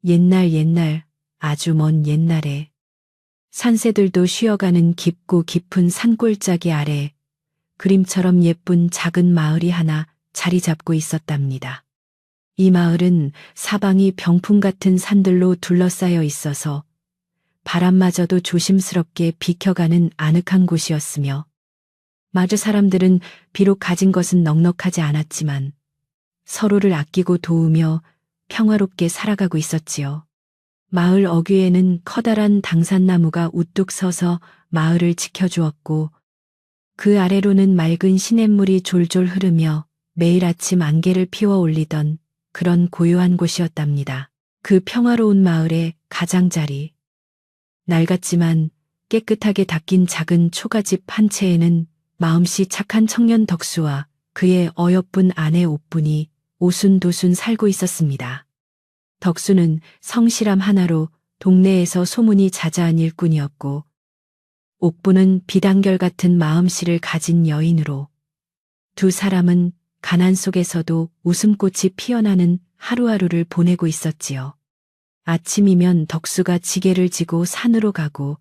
옛날 아주 먼 옛날에 산새들도 쉬어가는 깊고 깊은 산골짜기 아래 그림처럼 예쁜 작은 마을이 하나 자리 잡고 있었답니다. 이 마을은 사방이 병풍 같은 산들로 둘러싸여 있어서 바람마저도 조심스럽게 비켜가는 아늑한 곳이었으며 마을 사람들은 비록 가진 것은 넉넉하지 않았지만 서로를 아끼고 도우며 평화롭게 살아가고 있었지요. 마을 어귀에는 커다란 당산나무가 우뚝 서서 마을을 지켜주었고 그 아래로는 맑은 시냇물이 졸졸 흐르며 매일 아침 안개를 피워 올리던 그런 고요한 곳이었답니다. 그 평화로운 마을의 가장자리. 낡았지만 깨끗하게 닦인 작은 초가집 한 채에는 마음씨 착한 청년 덕수와 그의 어여쁜 아내 옥분이 오순도순 살고 있었습니다. 덕수는 성실함 하나로 동네에서 소문이 자자한 일꾼이었고 옥분은 비단결 같은 마음씨를 가진 여인으로 두 사람은 가난 속에서도 웃음꽃이 피어나는 하루하루를 보내고 있었지요. 아침이면 덕수가 지게를 지고 산으로 가고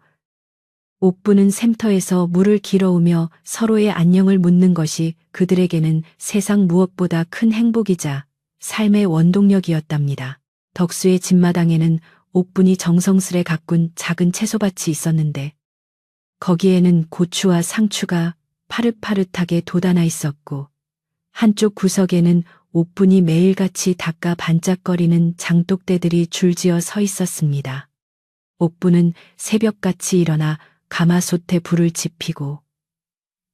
옥분은 샘터에서 물을 길어오며 서로의 안녕을 묻는 것이 그들에게는 세상 무엇보다 큰 행복이자 삶의 원동력이었답니다. 덕수의 집마당에는 옥분이 정성스레 가꾼 작은 채소밭이 있었는데 거기에는 고추와 상추가 파릇파릇하게 돋아나 있었고 한쪽 구석에는 옥분이 매일같이 닦아 반짝거리는 장독대들이 줄지어 서 있었습니다. 옥분은 새벽같이 일어나 가마솥에 불을 지피고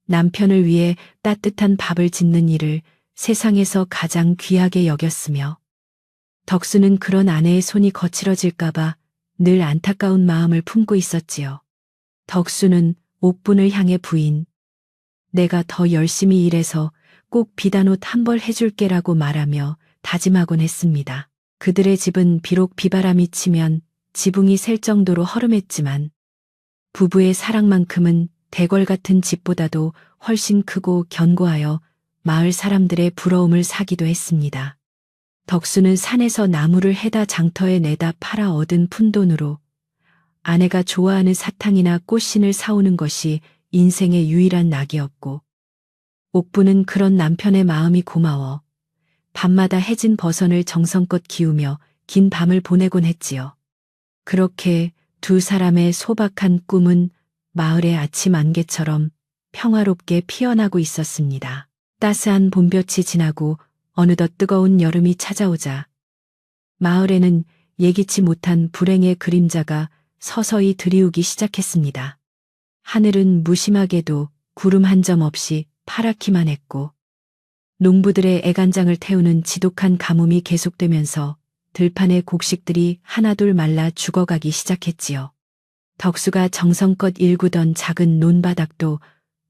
남편을 위해 따뜻한 밥을 짓는 일을 세상에서 가장 귀하게 여겼으며 덕수는 그런 아내의 손이 거칠어질까봐 늘 안타까운 마음을 품고 있었지요. 덕수는 옥분을 향해 부인, 내가 더 열심히 일해서 꼭 비단옷 한 벌 해줄게라고 말하며 다짐하곤 했습니다. 그들의 집은 비록 비바람이 치면 지붕이 셀 정도로 허름했지만 부부의 사랑만큼은 대궐 같은 집보다도 훨씬 크고 견고하여 마을 사람들의 부러움을 사기도 했습니다. 덕수는 산에서 나무를 해다 장터에 내다 팔아 얻은 푼돈으로 아내가 좋아하는 사탕이나 꽃신을 사오는 것이 인생의 유일한 낙이었고 옥분은 그런 남편의 마음이 고마워 밤마다 해진 버선을 정성껏 기우며 긴 밤을 보내곤 했지요. 그렇게 두 사람의 소박한 꿈은 마을의 아침 안개처럼 평화롭게 피어나고 있었습니다. 따스한 봄볕이 지나고 어느덧 뜨거운 여름이 찾아오자 마을에는 예기치 못한 불행의 그림자가 서서히 드리우기 시작했습니다. 하늘은 무심하게도 구름 한 점 없이 파랗기만 했고 농부들의 애간장을 태우는 지독한 가뭄이 계속되면서 들판의 곡식들이 하나둘 말라 죽어가기 시작했지요. 덕수가 정성껏 일구던 작은 논바닥도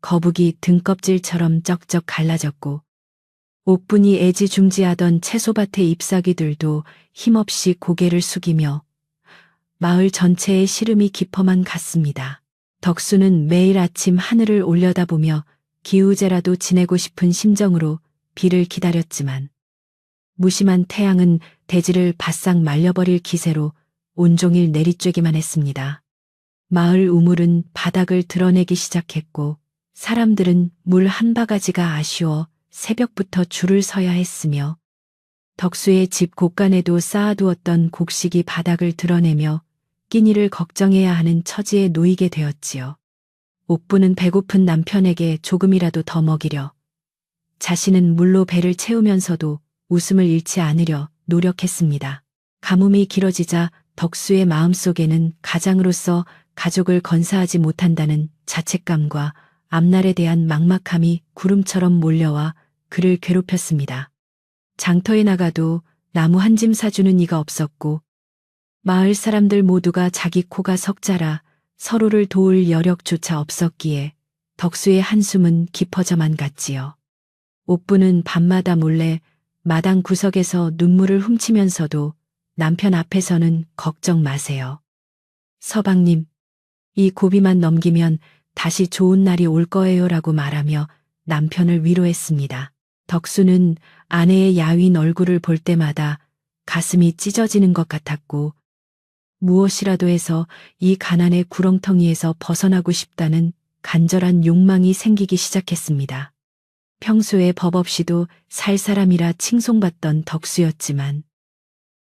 거북이 등껍질처럼 쩍쩍 갈라졌고 옥분이 애지중지하던 채소밭의 잎사귀들도 힘없이 고개를 숙이며 마을 전체의 시름이 깊어만 갔습니다. 덕수는 매일 아침 하늘을 올려다보며 기우제라도 지내고 싶은 심정으로 비를 기다렸지만 무심한 태양은 대지를 바싹 말려버릴 기세로 온종일 내리쬐기만 했습니다. 마을 우물은 바닥을 드러내기 시작했고 사람들은 물 한 바가지가 아쉬워 새벽부터 줄을 서야 했으며 덕수의 집 곳간에도 쌓아두었던 곡식이 바닥을 드러내며 끼니를 걱정해야 하는 처지에 놓이게 되었지요. 옥분은 배고픈 남편에게 조금이라도 더 먹이려 자신은 물로 배를 채우면서도 웃음을 잃지 않으려 노력했습니다. 가뭄이 길어지자 덕수의 마음속에는 가장으로서 가족을 건사하지 못한다는 자책감과 앞날에 대한 막막함이 구름처럼 몰려와 그를 괴롭혔습니다. 장터에 나가도 나무 한 짐 사주는 이가 없었고 마을 사람들 모두가 자기 코가 석자라 서로를 도울 여력조차 없었기에 덕수의 한숨은 깊어져만 갔지요. 옥분은 밤마다 몰래 마당 구석에서 눈물을 훔치면서도 남편 앞에서는 걱정 마세요. 서방님, 이 고비만 넘기면 다시 좋은 날이 올 거예요라고 말하며 남편을 위로했습니다. 덕수는 아내의 야윈 얼굴을 볼 때마다 가슴이 찢어지는 것 같았고 무엇이라도 해서 이 가난의 구렁텅이에서 벗어나고 싶다는 간절한 욕망이 생기기 시작했습니다. 평소에 법 없이도 살 사람이라 칭송받던 덕수였지만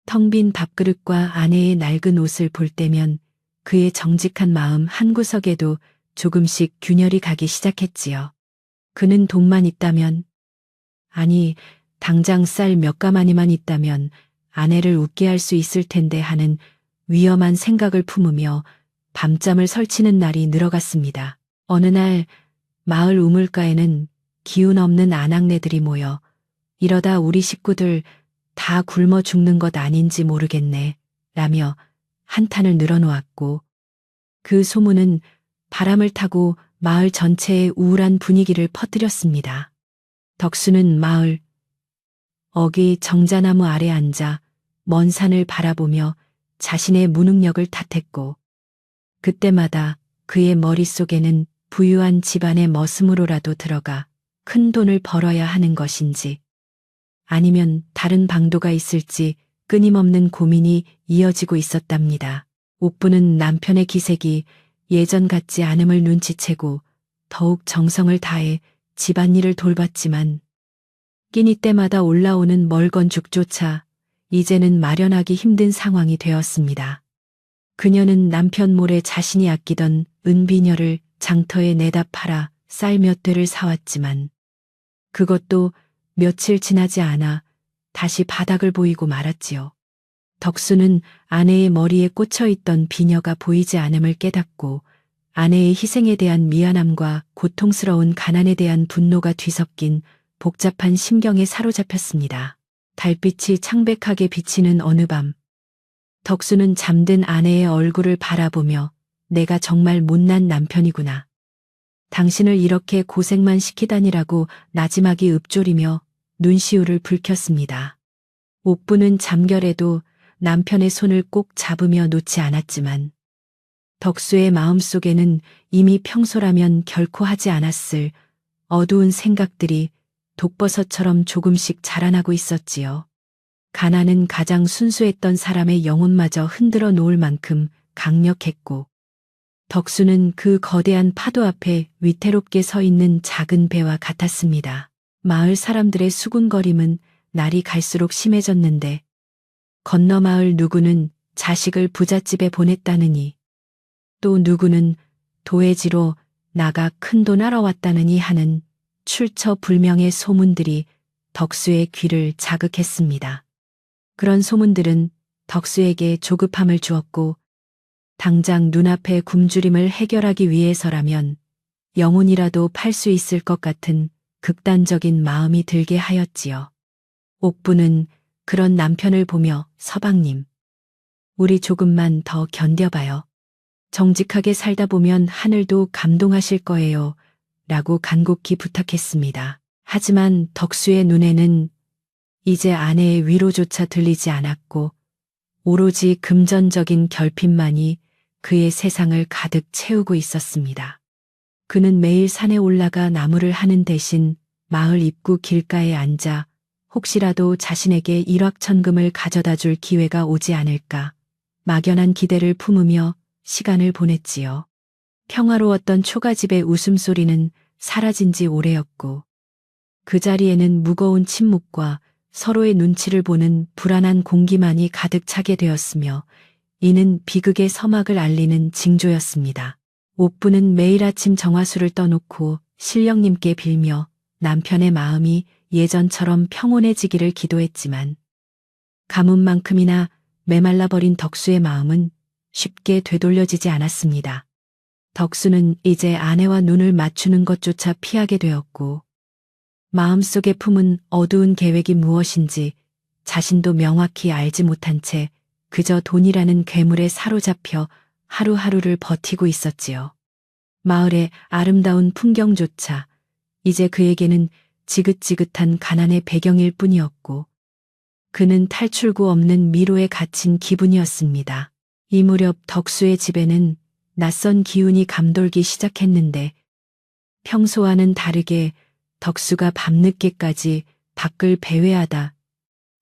텅 빈 밥그릇과 아내의 낡은 옷을 볼 때면 그의 정직한 마음 한구석에도 조금씩 균열이 가기 시작했지요. 그는 돈만 있다면, 아니, 당장 쌀 몇 가마니만 있다면 아내를 웃게 할 수 있을 텐데 하는 위험한 생각을 품으며 밤잠을 설치는 날이 늘어갔습니다. 어느 날 마을 우물가에는 기운 없는 아낙네들이 모여 이러다 우리 식구들 다 굶어 죽는 것 아닌지 모르겠네 라며 한탄을 늘어놓았고 그 소문은 바람을 타고 마을 전체에 우울한 분위기를 퍼뜨렸습니다. 덕수는 마을 어귀 정자나무 아래 앉아 먼 산을 바라보며 자신의 무능력을 탓했고 그때마다 그의 머릿속에는 부유한 집안의 머슴으로라도 들어가 큰 돈을 벌어야 하는 것인지 아니면 다른 방도가 있을지 끊임없는 고민이 이어지고 있었답니다. 옥부는 남편의 기색이 예전 같지 않음을 눈치채고 더욱 정성을 다해 집안일을 돌봤지만 끼니 때마다 올라오는 멀건 죽조차 이제는 마련하기 힘든 상황이 되었습니다. 그녀는 남편 몰에 자신이 아끼던 은비녀를 장터에 내다 팔아 쌀 몇 대를 사왔지만 그것도 며칠 지나지 않아 다시 바닥을 보이고 말았지요. 덕수는 아내의 머리에 꽂혀있던 비녀가 보이지 않음을 깨닫고 아내의 희생에 대한 미안함과 고통스러운 가난에 대한 분노가 뒤섞인 복잡한 심경에 사로잡혔습니다. 달빛이 창백하게 비치는 어느 밤, 덕수는 잠든 아내의 얼굴을 바라보며 내가 정말 못난 남편이구나. 당신을 이렇게 고생만 시키다니라고 나지막이 읊조리며 눈시울을 붉혔습니다. 옥부는 잠결에도 남편의 손을 꼭 잡으며 놓지 않았지만 덕수의 마음속에는 이미 평소라면 결코 하지 않았을 어두운 생각들이 독버섯처럼 조금씩 자라나고 있었지요. 가난은 가장 순수했던 사람의 영혼마저 흔들어 놓을 만큼 강력했고 덕수는 그 거대한 파도 앞에 위태롭게 서 있는 작은 배와 같았습니다. 마을 사람들의 수군거림은 날이 갈수록 심해졌는데 건너 마을 누구는 자식을 부잣집에 보냈다느니 또 누구는 도해지로 나가 큰돈 알아왔다느니 하는 출처불명의 소문들이 덕수의 귀를 자극했습니다. 그런 소문들은 덕수에게 조급함을 주었고 당장 눈앞의 굶주림을 해결하기 위해서라면 영혼이라도 팔 수 있을 것 같은 극단적인 마음이 들게 하였지요. 옥부는 그런 남편을 보며 서방님, 우리 조금만 더 견뎌봐요. 정직하게 살다 보면 하늘도 감동하실 거예요. 라고 간곡히 부탁했습니다. 하지만 덕수의 눈에는 이제 아내의 위로조차 들리지 않았고 오로지 금전적인 결핍만이 그의 세상을 가득 채우고 있었습니다. 그는 매일 산에 올라가 나무를 하는 대신 마을 입구 길가에 앉아 혹시라도 자신에게 일확천금을 가져다 줄 기회가 오지 않을까 막연한 기대를 품으며 시간을 보냈지요. 평화로웠던 초가집의 웃음소리는 사라진 지 오래였고 그 자리에는 무거운 침묵과 서로의 눈치를 보는 불안한 공기만이 가득 차게 되었으며 이는 비극의 서막을 알리는 징조였습니다. 옥부는 매일 아침 정화수를 떠놓고 신령님께 빌며 남편의 마음이 예전처럼 평온해지기를 기도했지만 가뭄만큼이나 메말라버린 덕수의 마음은 쉽게 되돌려지지 않았습니다. 덕수는 이제 아내와 눈을 맞추는 것조차 피하게 되었고 마음속에 품은 어두운 계획이 무엇인지 자신도 명확히 알지 못한 채 그저 돈이라는 괴물에 사로잡혀 하루하루를 버티고 있었지요. 마을의 아름다운 풍경조차 이제 그에게는 지긋지긋한 가난의 배경일 뿐이었고 그는 탈출구 없는 미로에 갇힌 기분이었습니다. 이 무렵 덕수의 집에는 낯선 기운이 감돌기 시작했는데 평소와는 다르게 덕수가 밤늦게까지 밖을 배회하다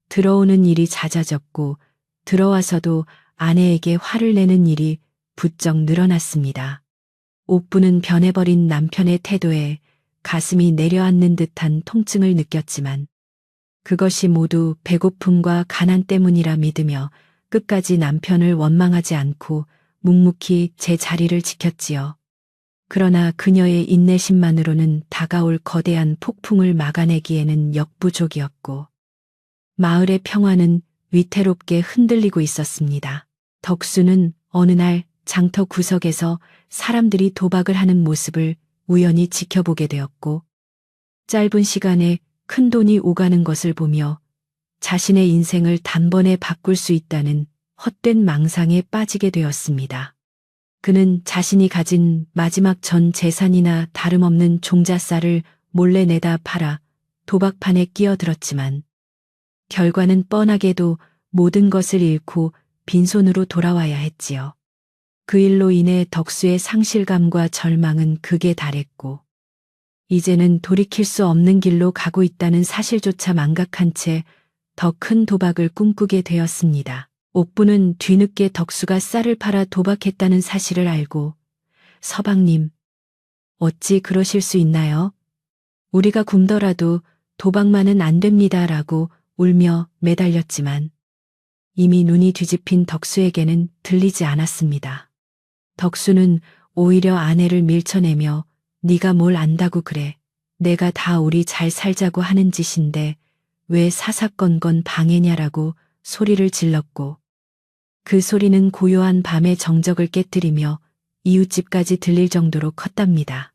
들어오는 일이 잦아졌고 들어와서도 아내에게 화를 내는 일이 부쩍 늘어났습니다. 옥부는 변해버린 남편의 태도에 가슴이 내려앉는 듯한 통증을 느꼈지만 그것이 모두 배고픔과 가난 때문이라 믿으며 끝까지 남편을 원망하지 않고 묵묵히 제 자리를 지켰지요. 그러나 그녀의 인내심만으로는 다가올 거대한 폭풍을 막아내기에는 역부족이었고 마을의 평화는 위태롭게 흔들리고 있었습니다. 덕수는 어느 날 장터 구석에서 사람들이 도박을 하는 모습을 우연히 지켜보게 되었고 짧은 시간에 큰 돈이 오가는 것을 보며 자신의 인생을 단번에 바꿀 수 있다는 헛된 망상에 빠지게 되었습니다. 그는 자신이 가진 마지막 전 재산이나 다름없는 종잣쌀을 몰래 내다 팔아 도박판에 끼어들었지만 결과는 뻔하게도 모든 것을 잃고 빈손으로 돌아와야 했지요. 그 일로 인해 덕수의 상실감과 절망은 극에 달했고 이제는 돌이킬 수 없는 길로 가고 있다는 사실조차 망각한 채 더 큰 도박을 꿈꾸게 되었습니다. 옥부는 뒤늦게 덕수가 쌀을 팔아 도박했다는 사실을 알고 서방님, 어찌 그러실 수 있나요? 우리가 굶더라도 도박만은 안 됩니다라고 울며 매달렸지만 이미 눈이 뒤집힌 덕수에게는 들리지 않았습니다. 덕수는 오히려 아내를 밀쳐내며 네가 뭘 안다고 그래. 내가 다 우리 잘 살자고 하는 짓인데 왜 사사건건 방해냐라고 소리를 질렀고 그 소리는 고요한 밤의 정적을 깨뜨리며 이웃집까지 들릴 정도로 컸답니다.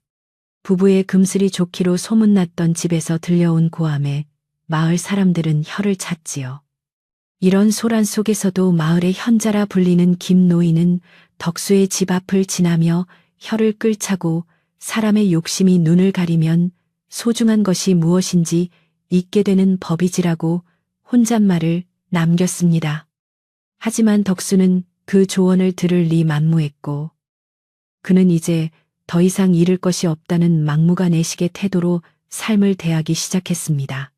부부의 금슬이 좋기로 소문났던 집에서 들려온 고함에 마을 사람들은 혀를 찼지요. 이런 소란 속에서도 마을의 현자라 불리는 김노인은 덕수의 집 앞을 지나며 혀를 끌차고 사람의 욕심이 눈을 가리면 소중한 것이 무엇인지 잊게 되는 법이지라고 혼잣말을 남겼습니다. 하지만 덕수는 그 조언을 들을 리 만무했고 그는 이제 더 이상 잃을 것이 없다는 막무가내식의 태도로 삶을 대하기 시작했습니다.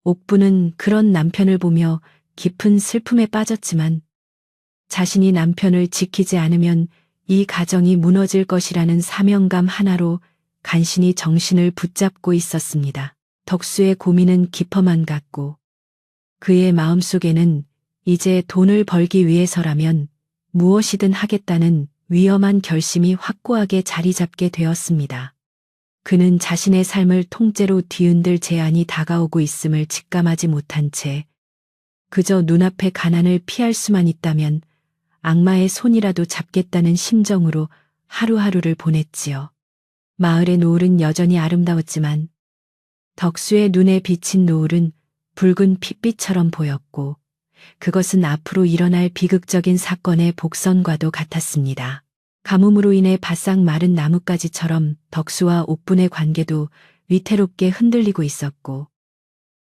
옥부는 그런 남편을 보며 깊은 슬픔에 빠졌지만 자신이 남편을 지키지 않으면 이 가정이 무너질 것이라는 사명감 하나로 간신히 정신을 붙잡고 있었습니다. 덕수의 고민은 깊어만 갔고 그의 마음속에는 이제 돈을 벌기 위해서라면 무엇이든 하겠다는 위험한 결심이 확고하게 자리 잡게 되었습니다. 그는 자신의 삶을 통째로 뒤흔들 제안이 다가오고 있음을 직감하지 못한 채 그저 눈앞의 가난을 피할 수만 있다면 악마의 손이라도 잡겠다는 심정으로 하루하루를 보냈지요. 마을의 노을은 여전히 아름다웠지만 덕수의 눈에 비친 노을은 붉은 핏빛처럼 보였고 그것은 앞으로 일어날 비극적인 사건의 복선과도 같았습니다. 가뭄으로 인해 바싹 마른 나뭇가지처럼 덕수와 옥분의 관계도 위태롭게 흔들리고 있었고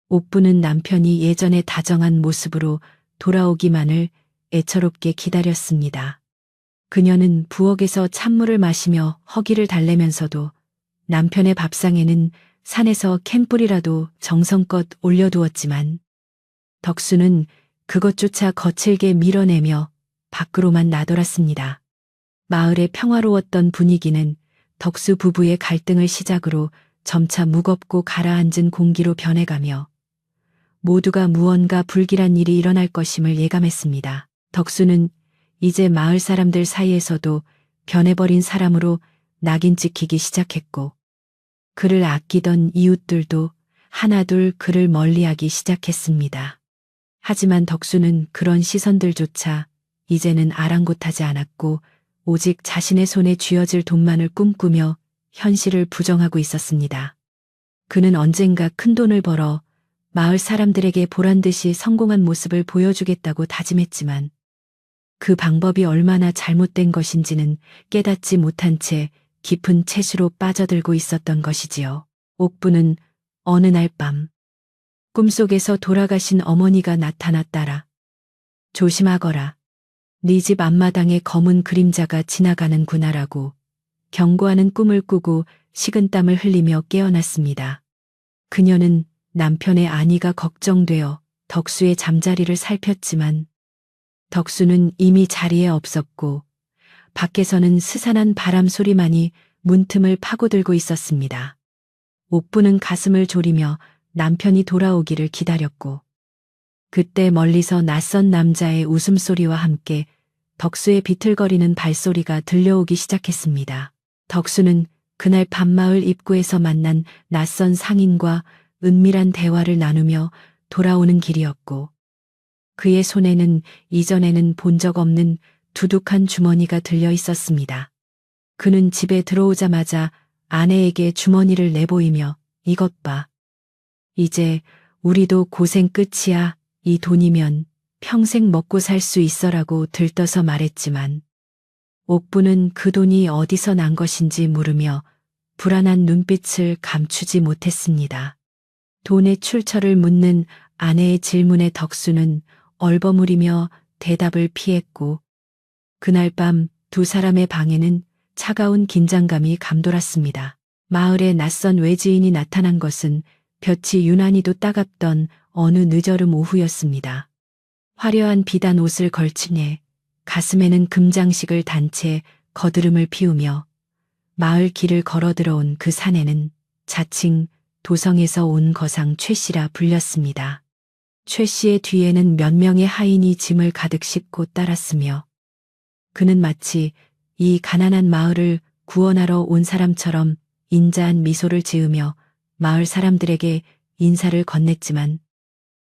옥분은 남편이 예전에 다정한 모습으로 돌아오기만을 애처롭게 기다렸습니다. 그녀는 부엌에서 찬물을 마시며 허기를 달래면서도 남편의 밥상에는 산에서 캔뿌리라도 정성껏 올려두었지만 덕수는 그것조차 거칠게 밀어내며 밖으로만 나돌았습니다. 마을의 평화로웠던 분위기는 덕수 부부의 갈등을 시작으로 점차 무겁고 가라앉은 공기로 변해가며 모두가 무언가 불길한 일이 일어날 것임을 예감했습니다. 덕수는 이제 마을 사람들 사이에서도 변해버린 사람으로 낙인 찍히기 시작했고 그를 아끼던 이웃들도 하나둘 그를 멀리하기 시작했습니다. 하지만 덕수는 그런 시선들조차 이제는 아랑곳하지 않았고 오직 자신의 손에 쥐어질 돈만을 꿈꾸며 현실을 부정하고 있었습니다. 그는 언젠가 큰 돈을 벌어 마을 사람들에게 보란듯이 성공한 모습을 보여주겠다고 다짐했지만 그 방법이 얼마나 잘못된 것인지는 깨닫지 못한 채 깊은 채수로 빠져들고 있었던 것이지요. 옥부는 어느 날 밤 꿈속에서 돌아가신 어머니가 나타났다라. 조심하거라. 네 집 앞마당에 검은 그림자가 지나가는구나라고 경고하는 꿈을 꾸고 식은땀을 흘리며 깨어났습니다. 그녀는 남편의 안위가 걱정되어 덕수의 잠자리를 살폈지만 덕수는 이미 자리에 없었고 밖에서는 스산한 바람 소리만이 문틈을 파고들고 있었습니다. 옥부는 가슴을 졸이며 남편이 돌아오기를 기다렸고 그때 멀리서 낯선 남자의 웃음소리와 함께 덕수의 비틀거리는 발소리가 들려오기 시작했습니다. 덕수는 그날 밤마을 입구에서 만난 낯선 상인과 은밀한 대화를 나누며 돌아오는 길이었고 그의 손에는 이전에는 본 적 없는 두둑한 주머니가 들려 있었습니다. 그는 집에 들어오자마자 아내에게 주머니를 내보이며 이것 봐. 이제 우리도 고생 끝이야. 이 돈이면 평생 먹고 살 수 있어라고 들떠서 말했지만 옥부는 그 돈이 어디서 난 것인지 물으며 불안한 눈빛을 감추지 못했습니다. 돈의 출처를 묻는 아내의 질문에 덕수는 얼버무리며 대답을 피했고 그날 밤 두 사람의 방에는 차가운 긴장감이 감돌았습니다. 마을에 낯선 외지인이 나타난 것은 볕이 유난히도 따갑던 어느 늦어름 오후였습니다. 화려한 비단 옷을 걸치네 가슴에는 금장식을 단 채 거드름을 피우며 마을 길을 걸어 들어온 그 사내는 자칭 도성에서 온 거상 최 씨라 불렸습니다. 최 씨의 뒤에는 몇 명의 하인이 짐을 가득 싣고 따랐으며 그는 마치 이 가난한 마을을 구원하러 온 사람처럼 인자한 미소를 지으며 마을 사람들에게 인사를 건넸지만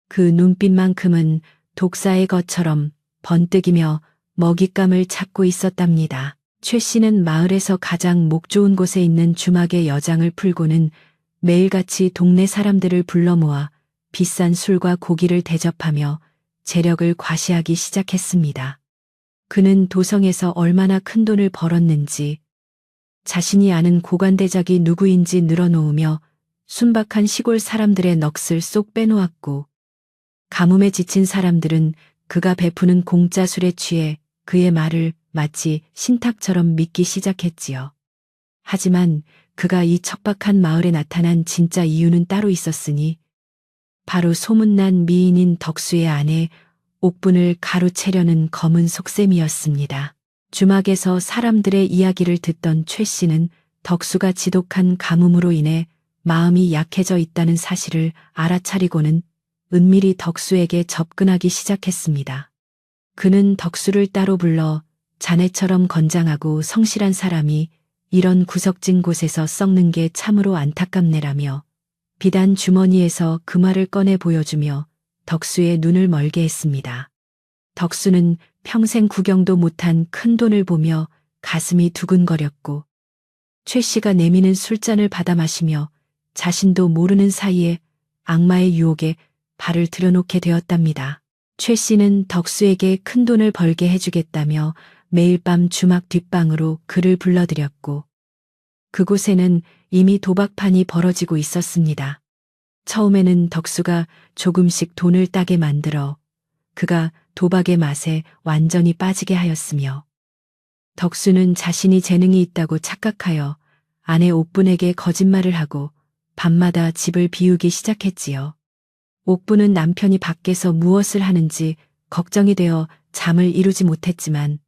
그 눈빛만큼은 독사의 것처럼 번뜩이며 먹잇감을 찾고 있었답니다. 최 씨는 마을에서 가장 목 좋은 곳에 있는 주막의 여장을 풀고는 매일같이 동네 사람들을 불러 모아 비싼 술과 고기를 대접하며 재력을 과시하기 시작했습니다. 그는 도성에서 얼마나 큰 돈을 벌었는지 자신이 아는 고관대작이 누구인지 늘어놓으며 순박한 시골 사람들의 넋을 쏙 빼놓았고 가뭄에 지친 사람들은 그가 베푸는 공짜 술에 취해 그의 말을 마치 신탁처럼 믿기 시작했지요. 하지만 그가 이 척박한 마을에 나타난 진짜 이유는 따로 있었으니 바로 소문난 미인인 덕수의 아내 옥분을 가로채려는 검은 속셈이었습니다. 주막에서 사람들의 이야기를 듣던 최 씨는 덕수가 지독한 가뭄으로 인해 마음이 약해져 있다는 사실을 알아차리고는 은밀히 덕수에게 접근하기 시작했습니다. 그는 덕수를 따로 불러 자네처럼 건장하고 성실한 사람이 이런 구석진 곳에서 썩는 게 참으로 안타깝네라며 비단 주머니에서 금화를 꺼내 보여주며 덕수의 눈을 멀게 했습니다. 덕수는 평생 구경도 못한 큰 돈을 보며 가슴이 두근거렸고 최 씨가 내미는 술잔을 받아 마시며 자신도 모르는 사이에 악마의 유혹에 발을 들여놓게 되었답니다. 최 씨는 덕수에게 큰 돈을 벌게 해주겠다며 매일 밤 주막 뒷방으로 그를 불러들였고 그곳에는 이미 도박판이 벌어지고 있었습니다. 처음에는 덕수가 조금씩 돈을 따게 만들어 그가 도박의 맛에 완전히 빠지게 하였으며 덕수는 자신이 재능이 있다고 착각하여 아내 옥분에게 거짓말을 하고 밤마다 집을 비우기 시작했지요. 옥분은 남편이 밖에서 무엇을 하는지 걱정이 되어 잠을 이루지 못했지만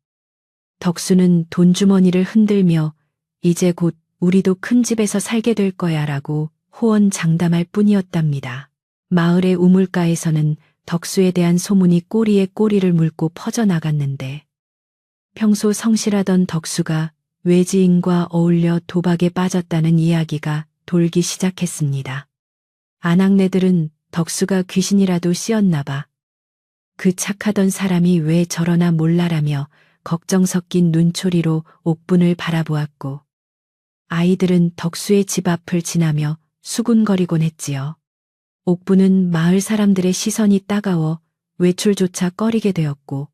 덕수는 돈주머니를 흔들며 이제 곧 우리도 큰 집에서 살게 될 거야 라고 호언장담할 뿐이었답니다. 마을의 우물가에서는 덕수에 대한 소문이 꼬리에 꼬리를 물고 퍼져나갔는데 평소 성실하던 덕수가 외지인과 어울려 도박에 빠졌다는 이야기가 돌기 시작했습니다. 아낙네들은 덕수가 귀신이라도 씌었나 봐. 그 착하던 사람이 왜 저러나 몰라라며 걱정 섞인 눈초리로 옥분을 바라보았고 아이들은 덕수의 집 앞을 지나며 수군거리곤 했지요. 옥분은 마을 사람들의 시선이 따가워 외출조차 꺼리게 되었고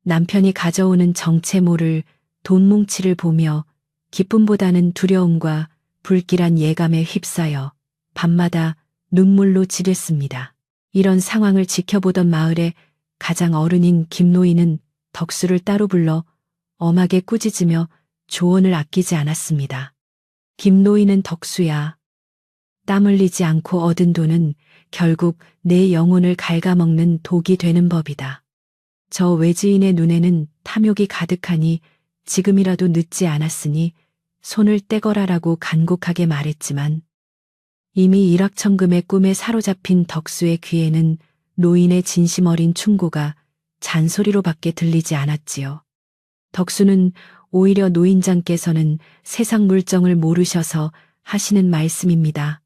남편이 가져오는 정체 모를 돈뭉치를 보며 기쁨보다는 두려움과 불길한 예감에 휩싸여 밤마다 눈물로 지렸습니다. 이런 상황을 지켜보던 마을의 가장 어른인 김노인은 덕수를 따로 불러 엄하게 꾸짖으며 조언을 아끼지 않았습니다. 김노인은 덕수야. 땀 흘리지 않고 얻은 돈은 결국 내 영혼을 갉아먹는 독이 되는 법이다. 저 외지인의 눈에는 탐욕이 가득하니 지금이라도 늦지 않았으니 손을 떼거라라고 간곡하게 말했지만 이미 일확천금의 꿈에 사로잡힌 덕수의 귀에는 노인의 진심 어린 충고가 잔소리로밖에 들리지 않았지요. 덕수는 오히려 노인장께서는 세상 물정을 모르셔서 하시는 말씀입니다.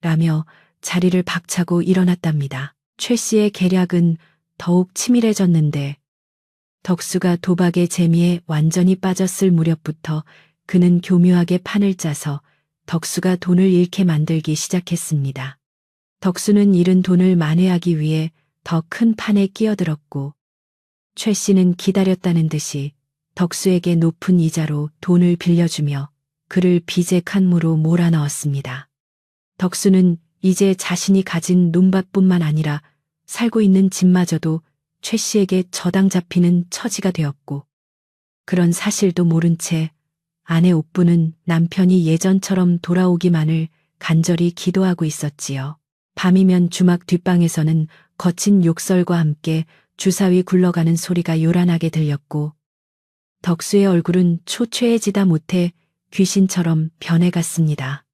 라며 자리를 박차고 일어났답니다. 최 씨의 계략은 더욱 치밀해졌는데 덕수가 도박의 재미에 완전히 빠졌을 무렵부터 그는 교묘하게 판을 짜서 덕수가 돈을 잃게 만들기 시작했습니다. 덕수는 잃은 돈을 만회하기 위해 더 큰 판에 끼어들었고 최 씨는 기다렸다는 듯이 덕수에게 높은 이자로 돈을 빌려주며 그를 빚의 칸무로 몰아넣었습니다. 덕수는 이제 자신이 가진 논밭뿐만 아니라 살고 있는 집마저도 최 씨에게 저당 잡히는 처지가 되었고 그런 사실도 모른 채 아내 옥부는 남편이 예전처럼 돌아오기만을 간절히 기도하고 있었지요. 밤이면 주막 뒷방에서는 거친 욕설과 함께 주사위 굴러가는 소리가 요란하게 들렸고 덕수의 얼굴은 초췌해지다 못해 귀신처럼 변해갔습니다.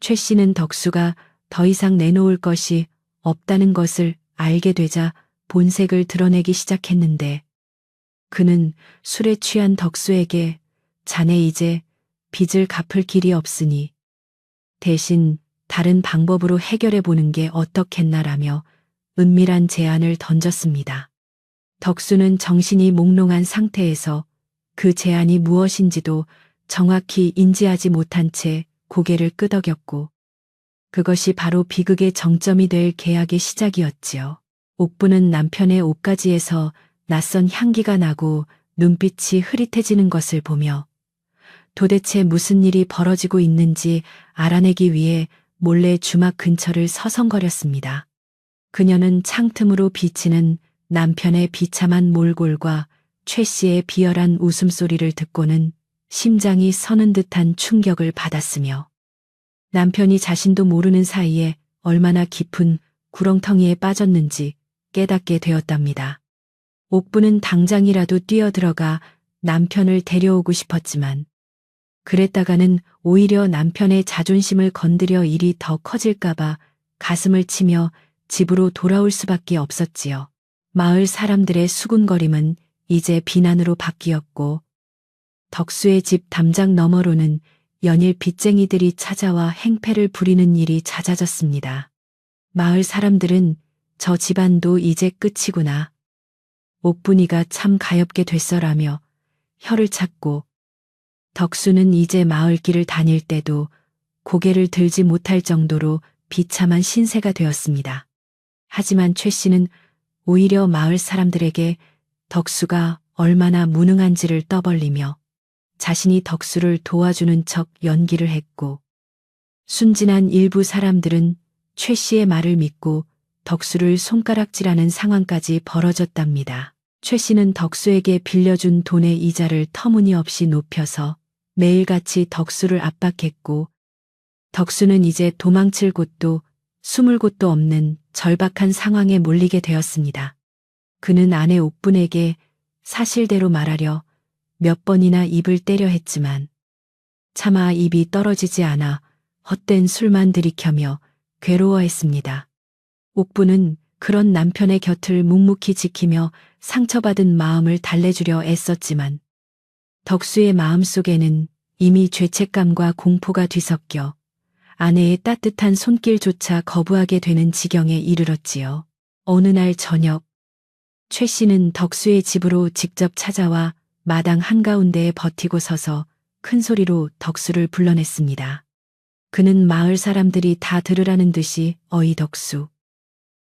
최 씨는 덕수가 더 이상 내놓을 것이 없다는 것을 알게 되자 본색을 드러내기 시작했는데 그는 술에 취한 덕수에게 자네 이제 빚을 갚을 길이 없으니 대신 다른 방법으로 해결해 보는 게 어떻겠나라며 은밀한 제안을 던졌습니다. 덕수는 정신이 몽롱한 상태에서 그 제안이 무엇인지도 정확히 인지하지 못한 채 고개를 끄덕였고 그것이 바로 비극의 정점이 될 계약의 시작이었지요. 옥부는 남편의 옷가지에서 낯선 향기가 나고 눈빛이 흐릿해지는 것을 보며 도대체 무슨 일이 벌어지고 있는지 알아내기 위해 몰래 주막 근처를 서성거렸습니다. 그녀는 창틈으로 비치는 남편의 비참한 몰골과 최 씨의 비열한 웃음소리를 듣고는 심장이 서는 듯한 충격을 받았으며 남편이 자신도 모르는 사이에 얼마나 깊은 구렁텅이에 빠졌는지 깨닫게 되었답니다. 옥부는 당장이라도 뛰어들어가 남편을 데려오고 싶었지만 그랬다가는 오히려 남편의 자존심을 건드려 일이 더 커질까봐 가슴을 치며 집으로 돌아올 수밖에 없었지요. 마을 사람들의 수군거림은 이제 비난으로 바뀌었고 덕수의 집 담장 너머로는 연일 빚쟁이들이 찾아와 행패를 부리는 일이 잦아졌습니다. 마을 사람들은 저 집안도 이제 끝이구나. 옥분이가 참 가엾게 됐어라며 혀를 찾고 덕수는 이제 마을길을 다닐 때도 고개를 들지 못할 정도로 비참한 신세가 되었습니다. 하지만 최 씨는 오히려 마을 사람들에게 덕수가 얼마나 무능한지를 떠벌리며 자신이 덕수를 도와주는 척 연기를 했고 순진한 일부 사람들은 최 씨의 말을 믿고 덕수를 손가락질하는 상황까지 벌어졌답니다. 최 씨는 덕수에게 빌려준 돈의 이자를 터무니없이 높여서 매일같이 덕수를 압박했고 덕수는 이제 도망칠 곳도 숨을 곳도 없는 절박한 상황에 몰리게 되었습니다. 그는 아내 옥분에게 사실대로 말하려 몇 번이나 입을 때려 했지만 차마 입이 떨어지지 않아 헛된 술만 들이켜며 괴로워했습니다. 옥분은 그런 남편의 곁을 묵묵히 지키며 상처받은 마음을 달래주려 애썼지만 덕수의 마음속에는 이미 죄책감과 공포가 뒤섞여 아내의 따뜻한 손길조차 거부하게 되는 지경에 이르렀지요. 어느 날 저녁 최 씨는 덕수의 집으로 직접 찾아와 마당 한가운데에 버티고 서서 큰 소리로 덕수를 불러냈습니다. 그는 마을 사람들이 다 들으라는 듯이 어이 덕수.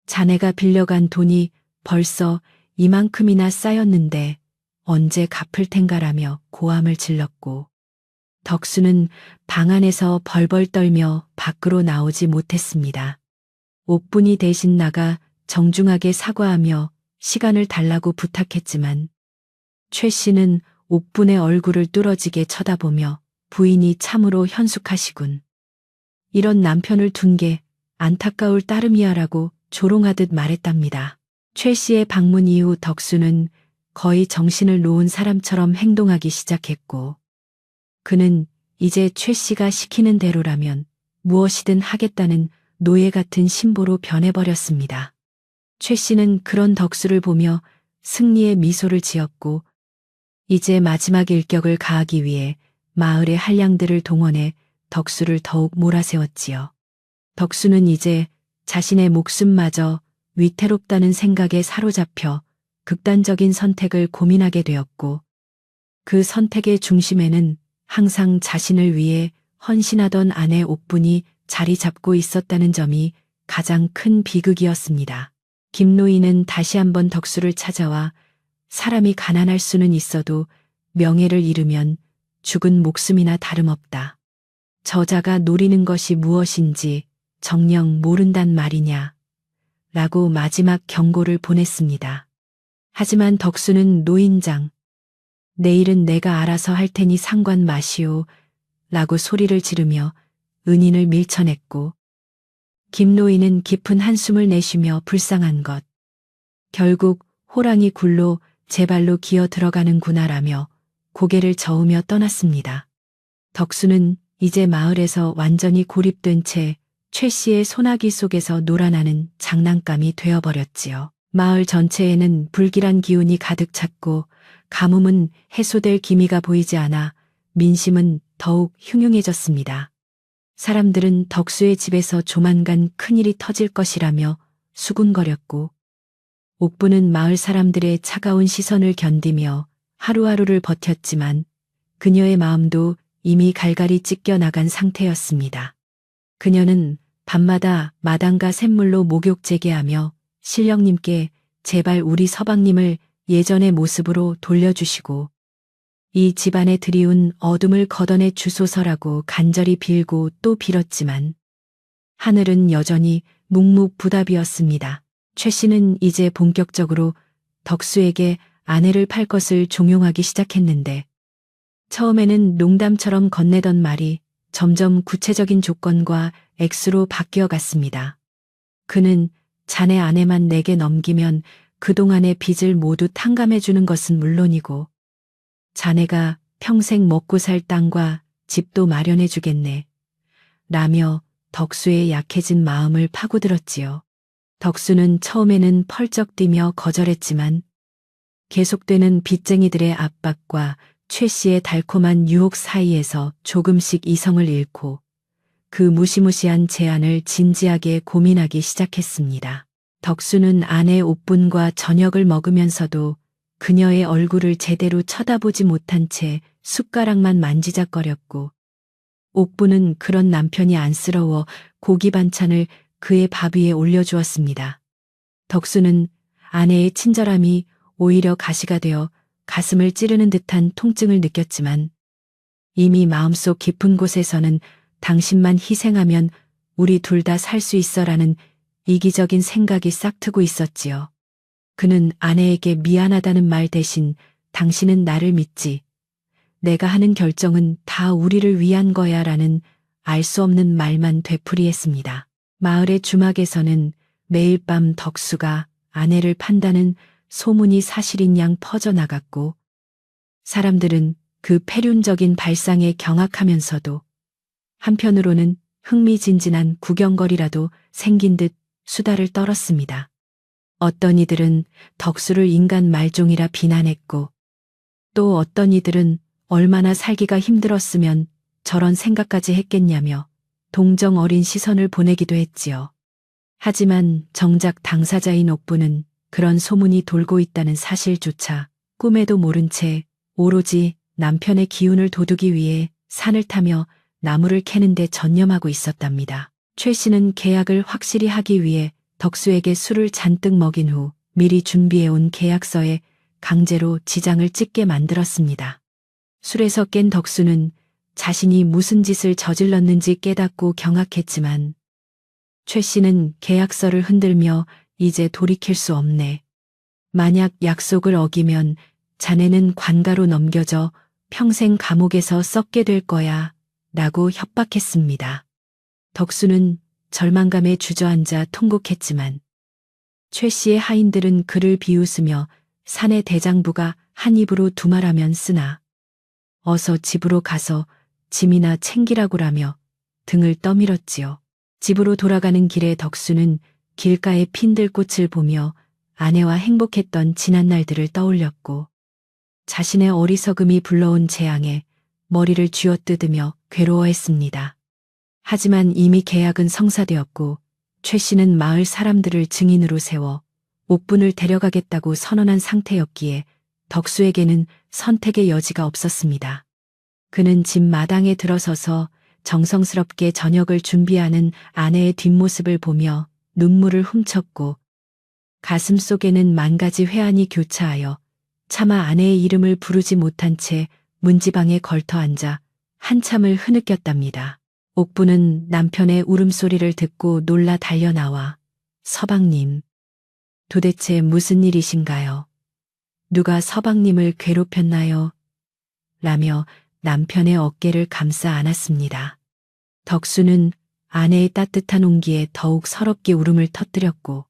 자네가 빌려간 돈이 벌써 이만큼이나 쌓였는데 언제 갚을 텐가라며 고함을 질렀고 덕수는 방 안에서 벌벌 떨며 밖으로 나오지 못했습니다. 옥분이 대신 나가 정중하게 사과하며 시간을 달라고 부탁했지만 최 씨는 옥분의 얼굴을 뚫어지게 쳐다보며 부인이 참으로 현숙하시군. 이런 남편을 둔 게 안타까울 따름이야라고 조롱하듯 말했답니다. 최 씨의 방문 이후 덕수는 거의 정신을 놓은 사람처럼 행동하기 시작했고, 그는 이제 최 씨가 시키는 대로라면 무엇이든 하겠다는 노예 같은 신보로 변해버렸습니다. 최 씨는 그런 덕수를 보며 승리의 미소를 지었고, 이제 마지막 일격을 가하기 위해 마을의 한량들을 동원해 덕수를 더욱 몰아세웠지요. 덕수는 이제 자신의 목숨마저 위태롭다는 생각에 사로잡혀 극단적인 선택을 고민하게 되었고, 그 선택의 중심에는 항상 자신을 위해 헌신하던 아내 옥분이 자리 잡고 있었다는 점이 가장 큰 비극이었습니다. 김노인은 다시 한번 덕수를 찾아와 사람이 가난할 수는 있어도 명예를 잃으면 죽은 목숨이나 다름없다. 저자가 노리는 것이 무엇인지 정녕 모른단 말이냐 라고 마지막 경고를 보냈습니다. 하지만 덕수는 노인장, 내일은 내가 알아서 할 테니 상관 마시오 라고 소리를 지르며 은인을 밀쳐냈고, 김노인은 깊은 한숨을 내쉬며 불쌍한 것, 결국 호랑이 굴로 제 발로 기어 들어가는구나라며 고개를 저으며 떠났습니다. 덕수는 이제 마을에서 완전히 고립된 채 최 씨의 소나기 속에서 놀아나는 장난감이 되어버렸지요. 마을 전체에는 불길한 기운이 가득 찼고 가뭄은 해소될 기미가 보이지 않아 민심은 더욱 흉흉해졌습니다. 사람들은 덕수의 집에서 조만간 큰일이 터질 것이라며 수군거렸고, 옥부는 마을 사람들의 차가운 시선을 견디며 하루하루를 버텼지만 그녀의 마음도 이미 갈갈이 찢겨 나간 상태였습니다. 그녀는 밤마다 마당과 샘물로 목욕 재개하며 신령님께 제발 우리 서방님을 예전의 모습으로 돌려주시고 이 집안에 드리운 어둠을 걷어내 주소서라고 간절히 빌고 또 빌었지만 하늘은 여전히 묵묵부답이었습니다. 최 씨는 이제 본격적으로 덕수에게 아내를 팔 것을 종용하기 시작했는데, 처음에는 농담처럼 건네던 말이 점점 구체적인 조건과 액수로 바뀌어 갔습니다. 그는 자네 아내만 내게 넘기면 그동안의 빚을 모두 탕감해 주는 것은 물론이고 자네가 평생 먹고 살 땅과 집도 마련해 주겠네 라며 덕수의 약해진 마음을 파고들었지요. 덕수는 처음에는 펄쩍 뛰며 거절했지만 계속되는 빚쟁이들의 압박과 최 씨의 달콤한 유혹 사이에서 조금씩 이성을 잃고 그 무시무시한 제안을 진지하게 고민하기 시작했습니다. 덕수는 아내 옥분과 저녁을 먹으면서도 그녀의 얼굴을 제대로 쳐다보지 못한 채 숟가락만 만지작거렸고, 옥분은 그런 남편이 안쓰러워 고기 반찬을 그의 밥 위에 올려주었습니다. 덕수는 아내의 친절함이 오히려 가시가 되어 가슴을 찌르는 듯한 통증을 느꼈지만 이미 마음속 깊은 곳에서는 당신만 희생하면 우리 둘 다 살 수 있어라는 이기적인 생각이 싹트고 있었지요. 그는 아내에게 미안하다는 말 대신 당신은 나를 믿지, 내가 하는 결정은 다 우리를 위한 거야 라는 알 수 없는 말만 되풀이했습니다. 마을의 주막에서는 매일 밤 덕수가 아내를 판다는 소문이 사실인 양 퍼져나갔고, 사람들은 그 패륜적인 발상에 경악하면서도 한편으로는 흥미진진한 구경거리라도 생긴 듯 수다를 떨었습니다. 어떤 이들은 덕수를 인간 말종이라 비난했고, 또 어떤 이들은 얼마나 살기가 힘들었으면 저런 생각까지 했겠냐며 동정 어린 시선을 보내기도 했지요. 하지만 정작 당사자인 옥부는 그런 소문이 돌고 있다는 사실조차 꿈에도 모른 채 오로지 남편의 기운을 돋우기 위해 산을 타며 나무를 캐는 데 전념하고 있었답니다. 최 씨는 계약을 확실히 하기 위해 덕수에게 술을 잔뜩 먹인 후 미리 준비해온 계약서에 강제로 지장을 찍게 만들었습니다. 술에서 깬 덕수는 자신이 무슨 짓을 저질렀는지 깨닫고 경악했지만 최 씨는 계약서를 흔들며 이제 돌이킬 수 없네. 만약 약속을 어기면 자네는 관가로 넘겨져 평생 감옥에서 썩게 될 거야 라고 협박했습니다. 덕수는 절망감에 주저앉아 통곡했지만 최 씨의 하인들은 그를 비웃으며 사내 대장부가 한 입으로 두말하면 쓰나 어서 집으로 가서 짐이나 챙기라고라며 등을 떠밀었지요. 집으로 돌아가는 길에 덕수는 길가의 핀들꽃을 보며 아내와 행복했던 지난 날들을 떠올렸고 자신의 어리석음이 불러온 재앙에 머리를 쥐어뜯으며 괴로워했습니다. 하지만 이미 계약은 성사되었고 최 씨는 마을 사람들을 증인으로 세워 옥분을 데려가겠다고 선언한 상태였기에 덕수에게는 선택의 여지가 없었습니다. 그는 집 마당에 들어서서 정성스럽게 저녁을 준비하는 아내의 뒷모습을 보며 눈물을 훔쳤고 가슴 속에는 만 가지 회한이 교차하여 차마 아내의 이름을 부르지 못한 채 문지방에 걸터 앉아 한참을 흐느꼈답니다. 옥부는 남편의 울음소리를 듣고 놀라 달려나와 서방님, 도대체 무슨 일이신가요? 누가 서방님을 괴롭혔나요? 라며 남편의 어깨를 감싸 안았습니다. 덕수는 아내의 따뜻한 온기에 더욱 서럽게 울음을 터뜨렸고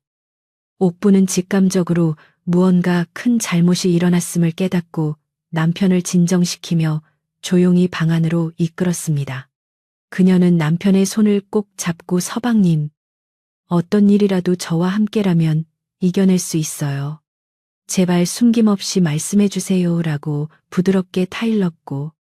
옥부는 직감적으로 무언가 큰 잘못이 일어났음을 깨닫고 남편을 진정시키며 조용히 방 안으로 이끌었습니다. 그녀는 남편의 손을 꼭 잡고 서방님, 어떤 일이라도 저와 함께라면 이겨낼 수 있어요. 제발 숨김없이 말씀해 주세요 라고 부드럽게 타일렀고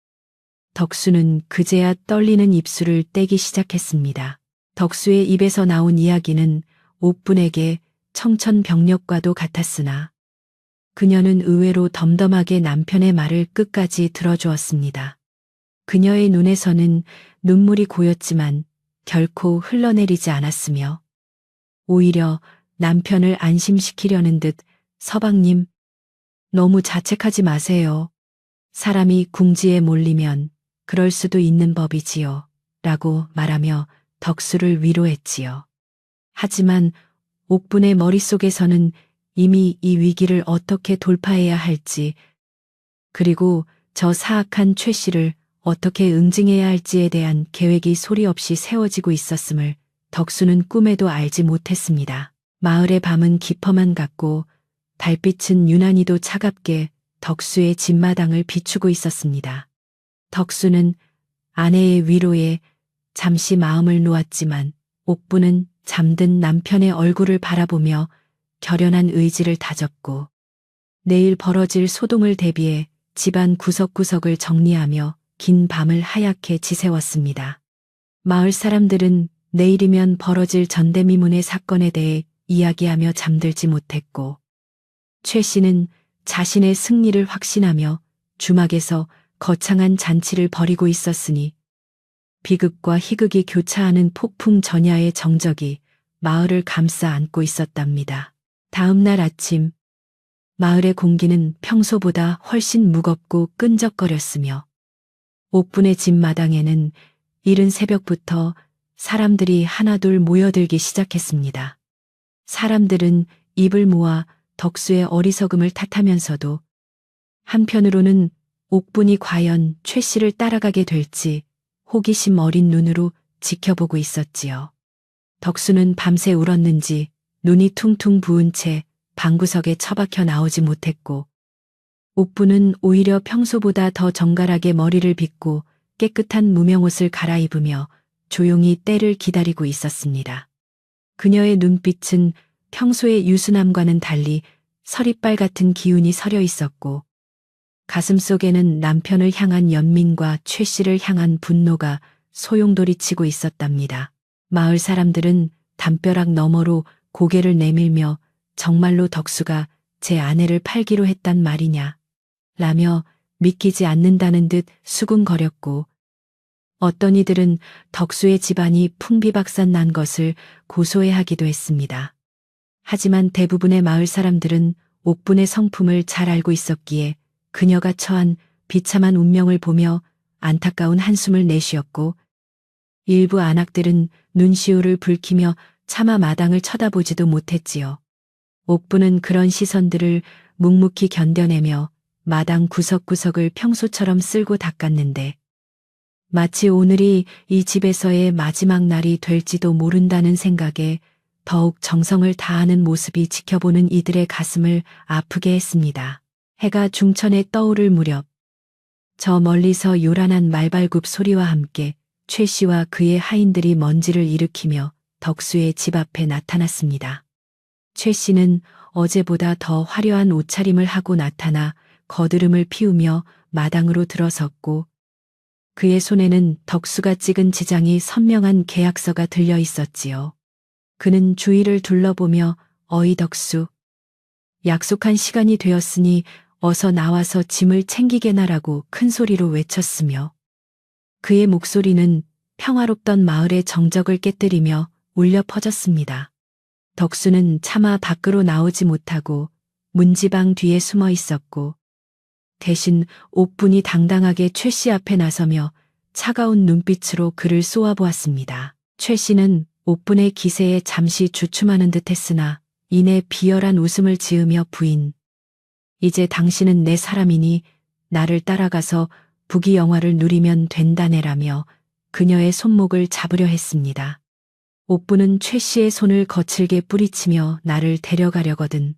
덕수는 그제야 떨리는 입술을 떼기 시작했습니다. 덕수의 입에서 나온 이야기는 옥분에게 청천벽력과도 같았으나 그녀는 의외로 덤덤하게 남편의 말을 끝까지 들어주었습니다. 그녀의 눈에서는 눈물이 고였지만 결코 흘러내리지 않았으며 오히려 남편을 안심시키려는 듯 서방님, 너무 자책하지 마세요. 사람이 궁지에 몰리면 그럴 수도 있는 법이지요. 라고 말하며 덕수를 위로했지요. 하지만 옥분의 머릿속에서는 이미 이 위기를 어떻게 돌파해야 할지 그리고 저 사악한 최 씨를 어떻게 응징해야 할지에 대한 계획이 소리 없이 세워지고 있었음을 덕수는 꿈에도 알지 못했습니다. 마을의 밤은 깊어만 갔고 달빛은 유난히도 차갑게 덕수의 집마당을 비추고 있었습니다. 덕수는 아내의 위로에 잠시 마음을 놓았지만 옥부는 잠든 남편의 얼굴을 바라보며 결연한 의지를 다졌고 내일 벌어질 소동을 대비해 집안 구석구석을 정리하며 긴 밤을 하얗게 지새웠습니다. 마을 사람들은 내일이면 벌어질 전대미문의 사건에 대해 이야기하며 잠들지 못했고 최 씨는 자신의 승리를 확신하며 주막에서 거창한 잔치를 벌이고 있었으니 비극과 희극이 교차하는 폭풍 전야의 정적이 마을을 감싸 안고 있었답니다. 다음 날 아침 마을의 공기는 평소보다 훨씬 무겁고 끈적거렸으며 옥분의 집 마당에는 이른 새벽부터 사람들이 하나둘 모여들기 시작했습니다. 사람들은 입을 모아 덕수의 어리석음을 탓하면서도 한편으로는 옥분이 과연 최 씨를 따라가게 될지 호기심 어린 눈으로 지켜보고 있었지요. 덕수는 밤새 울었는지 눈이 퉁퉁 부은 채 방구석에 처박혀 나오지 못했고 옥분은 오히려 평소보다 더 정갈하게 머리를 빗고 깨끗한 무명옷을 갈아입으며 조용히 때를 기다리고 있었습니다. 그녀의 눈빛은 평소의 유순함과는 달리 서리빨 같은 기운이 서려 있었고 가슴속에는 남편을 향한 연민과 최 씨를 향한 분노가 소용돌이치고 있었답니다. 마을 사람들은 담벼락 너머로 고개를 내밀며 정말로 덕수가 제 아내를 팔기로 했단 말이냐 라며 믿기지 않는다는 듯 수군거렸고 어떤 이들은 덕수의 집안이 풍비박산 난 것을 고소해하기도 했습니다. 하지만 대부분의 마을 사람들은 옥분의 성품을 잘 알고 있었기에 그녀가 처한 비참한 운명을 보며 안타까운 한숨을 내쉬었고 일부 안악들은 눈시울을 붉히며 차마 마당을 쳐다보지도 못했지요. 옥부는 그런 시선들을 묵묵히 견뎌내며 마당 구석구석을 평소처럼 쓸고 닦았는데 마치 오늘이 이 집에서의 마지막 날이 될지도 모른다는 생각에 더욱 정성을 다하는 모습이 지켜보는 이들의 가슴을 아프게 했습니다. 해가 중천에 떠오를 무렵 저 멀리서 요란한 말발굽 소리와 함께 최 씨와 그의 하인들이 먼지를 일으키며 덕수의 집 앞에 나타났습니다. 최 씨는 어제보다 더 화려한 옷차림을 하고 나타나 거드름을 피우며 마당으로 들어섰고 그의 손에는 덕수가 찍은 지장이 선명한 계약서가 들려 있었지요. 그는 주위를 둘러보며 어이 덕수, 약속한 시간이 되었으니 어서 나와서 짐을 챙기게나라고 큰 소리로 외쳤으며 그의 목소리는 평화롭던 마을의 정적을 깨뜨리며 울려 퍼졌습니다. 덕수는 차마 밖으로 나오지 못하고 문지방 뒤에 숨어 있었고 대신 옥분이 당당하게 최 씨 앞에 나서며 차가운 눈빛으로 그를 쏘아보았습니다. 최 씨는 옥분의 기세에 잠시 주춤하는 듯 했으나 이내 비열한 웃음을 지으며 부인, 이제 당신은 내 사람이니 나를 따라가서 부귀영화를 누리면 된다네라며 그녀의 손목을 잡으려 했습니다. 옥분은 최 씨의 손을 거칠게 뿌리치며 나를 데려가려거든.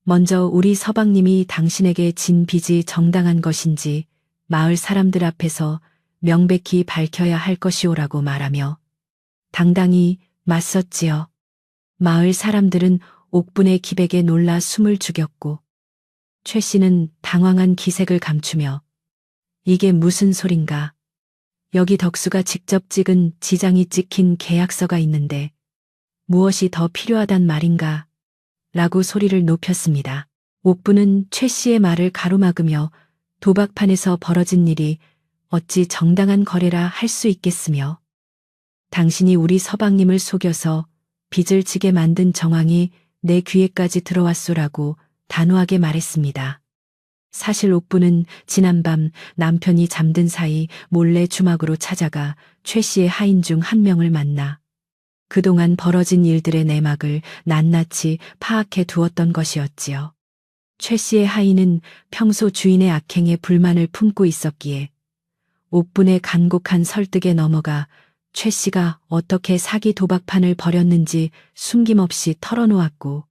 먼저 우리 서방님이 당신에게 진 빚이 정당한 것인지 마을 사람들 앞에서 명백히 밝혀야 할 것이오라고 말하며 당당히 맞섰지요. 마을 사람들은 옥분의 기백에 놀라 숨을 죽였고 최 씨는 당황한 기색을 감추며 이게 무슨 소린가? 여기 덕수가 직접 찍은 지장이 찍힌 계약서가 있는데 무엇이 더 필요하단 말인가? 라고 소리를 높였습니다. 옥분은 최 씨의 말을 가로막으며 도박판에서 벌어진 일이 어찌 정당한 거래라 할 수 있겠으며 당신이 우리 서방님을 속여서 빚을 지게 만든 정황이 내 귀에까지 들어왔소라고 단호하게 말했습니다. 사실 옥분은 지난밤 남편이 잠든 사이 몰래 주막으로 찾아가 최 씨의 하인 중 한 명을 만나 그동안 벌어진 일들의 내막을 낱낱이 파악해 두었던 것이었지요. 최 씨의 하인은 평소 주인의 악행에 불만을 품고 있었기에 옥분의 간곡한 설득에 넘어가 최 씨가 어떻게 사기 도박판을 벌였는지 숨김없이 털어놓았고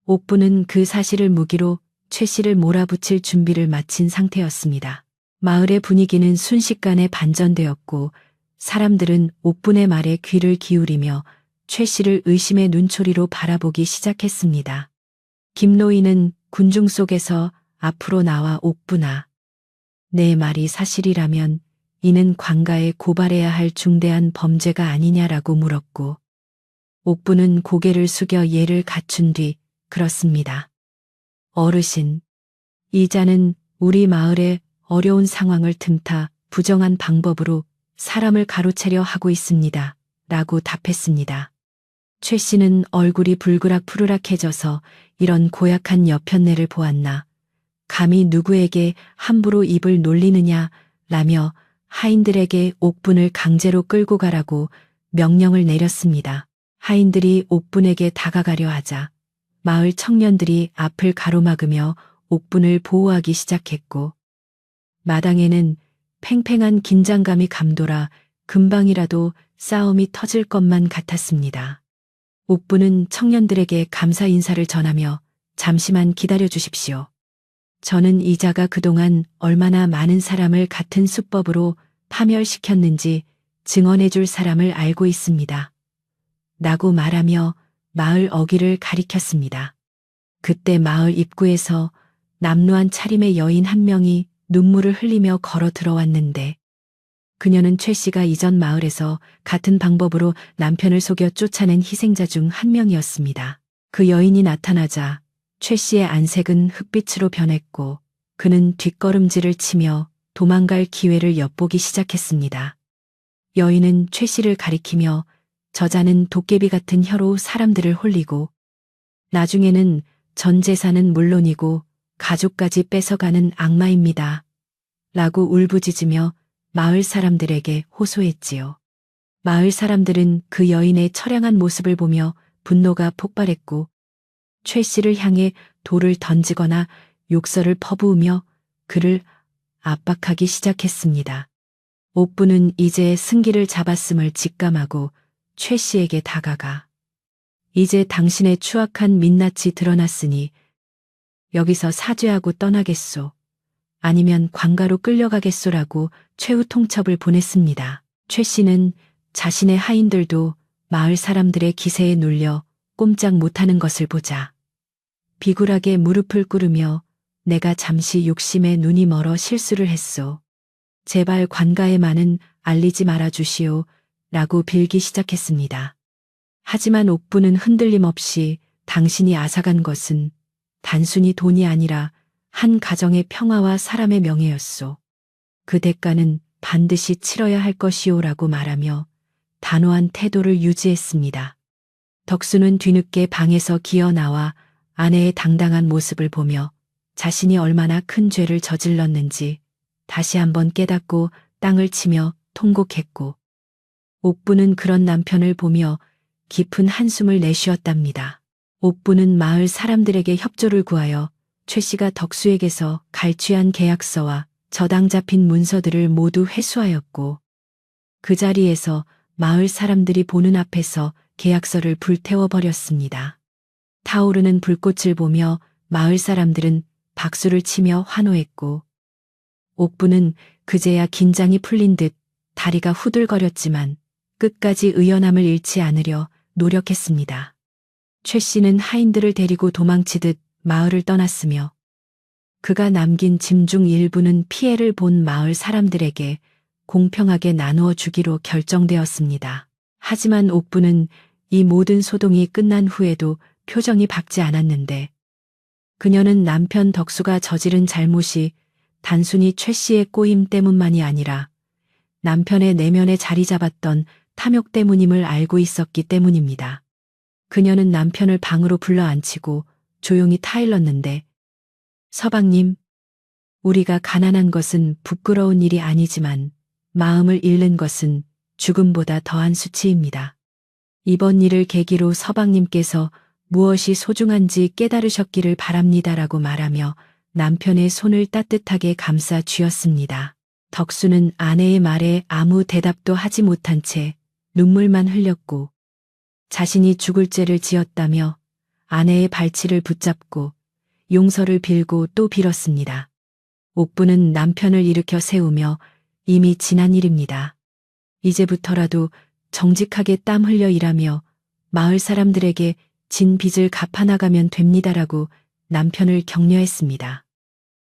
옥분은 그 사실을 무기로 최 씨를 몰아붙일 준비를 마친 상태였습니다. 마을의 분위기는 순식간에 반전되었고 사람들은 옥분의 말에 귀를 기울이며 최 씨를 의심의 눈초리로 바라보기 시작했습니다. 김노인은 군중 속에서 앞으로 나와 옥분아, 내 말이 사실이라면 이는 관가에 고발해야 할 중대한 범죄가 아니냐라고 물었고 옥분은 고개를 숙여 예를 갖춘 뒤 그렇습니다. 어르신, 이자는 우리 마을의 어려운 상황을 틈타 부정한 방법으로 사람을 가로채려 하고 있습니다. 라고 답했습니다. 최 씨는 얼굴이 불그락 푸르락해져서 이런 고약한 여편네를 보았나. 감히 누구에게 함부로 입을 놀리느냐 라며 하인들에게 옥분을 강제로 끌고 가라고 명령을 내렸습니다. 하인들이 옥분에게 다가가려 하자 마을 청년들이 앞을 가로막으며 옥분을 보호하기 시작했고 마당에는 팽팽한 긴장감이 감돌아 금방이라도 싸움이 터질 것만 같았습니다. 옥분은 청년들에게 감사 인사를 전하며 잠시만 기다려 주십시오. 저는 이자가 그동안 얼마나 많은 사람을 같은 수법으로 파멸시켰는지 증언해 줄 사람을 알고 있습니다. 라고 말하며 마을 어귀를 가리켰습니다. 그때 마을 입구에서 남루한 차림의 여인 한 명이 눈물을 흘리며 걸어 들어왔는데 그녀는 최 씨가 이전 마을에서 같은 방법으로 남편을 속여 쫓아낸 희생자 중 한 명이었습니다. 그 여인이 나타나자 최 씨의 안색은 흑빛으로 변했고 그는 뒷걸음질을 치며 도망갈 기회를 엿보기 시작했습니다. 여인은 최 씨를 가리키며 저자는 도깨비 같은 혀로 사람들을 홀리고 나중에는 전 재산은 물론이고 가족까지 뺏어가는 악마입니다. 라고 울부짖으며 마을 사람들에게 호소했지요. 마을 사람들은 그 여인의 처량한 모습을 보며 분노가 폭발했고 최 씨를 향해 돌을 던지거나 욕설을 퍼부으며 그를 압박하기 시작했습니다. 옥부는 이제 승기를 잡았음을 직감하고 최 씨에게 다가가 이제 당신의 추악한 민낯이 드러났으니 여기서 사죄하고 떠나겠소. 아니면 관가로 끌려가겠소라고 최후 통첩을 보냈습니다. 최 씨는 자신의 하인들도 마을 사람들의 기세에 눌려 꼼짝 못하는 것을 보자 비굴하게 무릎을 꿇으며 내가 잠시 욕심에 눈이 멀어 실수를 했소. 제발 관가에만은 알리지 말아 주시오. 라고 빌기 시작했습니다. 하지만 옥부는 흔들림 없이 당신이 앗아간 것은 단순히 돈이 아니라 한 가정의 평화와 사람의 명예였소. 그 대가는 반드시 치러야 할 것이오라고 말하며 단호한 태도를 유지했습니다. 덕수는 뒤늦게 방에서 기어 나와 아내의 당당한 모습을 보며 자신이 얼마나 큰 죄를 저질렀는지 다시 한번 깨닫고 땅을 치며 통곡했고 옥부는 그런 남편을 보며 깊은 한숨을 내쉬었답니다. 옥부는 마을 사람들에게 협조를 구하여 최 씨가 덕수에게서 갈취한 계약서와 저당 잡힌 문서들을 모두 회수하였고 그 자리에서 마을 사람들이 보는 앞에서 계약서를 불태워 버렸습니다. 타오르는 불꽃을 보며 마을 사람들은 박수를 치며 환호했고 옥부는 그제야 긴장이 풀린 듯 다리가 후들거렸지만 끝까지 의연함을 잃지 않으려 노력했습니다. 최 씨는 하인들을 데리고 도망치듯 마을을 떠났으며 그가 남긴 짐 중 일부는 피해를 본 마을 사람들에게 공평하게 나누어 주기로 결정되었습니다. 하지만 옥부는 이 모든 소동이 끝난 후에도 표정이 밝지 않았는데 그녀는 남편 덕수가 저지른 잘못이 단순히 최 씨의 꼬임 때문만이 아니라 남편의 내면에 자리 잡았던 탐욕 때문임을 알고 있었기 때문입니다. 그녀는 남편을 방으로 불러 앉히고 조용히 타일렀는데 서방님, 우리가 가난한 것은 부끄러운 일이 아니지만 마음을 잃는 것은 죽음보다 더한 수치입니다. 이번 일을 계기로 서방님께서 무엇이 소중한지 깨달으셨기를 바랍니다라고 말하며 남편의 손을 따뜻하게 감싸 쥐었습니다. 덕수는 아내의 말에 아무 대답도 하지 못한 채 눈물만 흘렸고 자신이 죽을 죄를 지었다며 아내의 발치를 붙잡고 용서를 빌고 또 빌었습니다. 옥부는 남편을 일으켜 세우며 이미 지난 일입니다. 이제부터라도 정직하게 땀 흘려 일하며 마을 사람들에게 진 빚을 갚아나가면 됩니다라고 남편을 격려했습니다.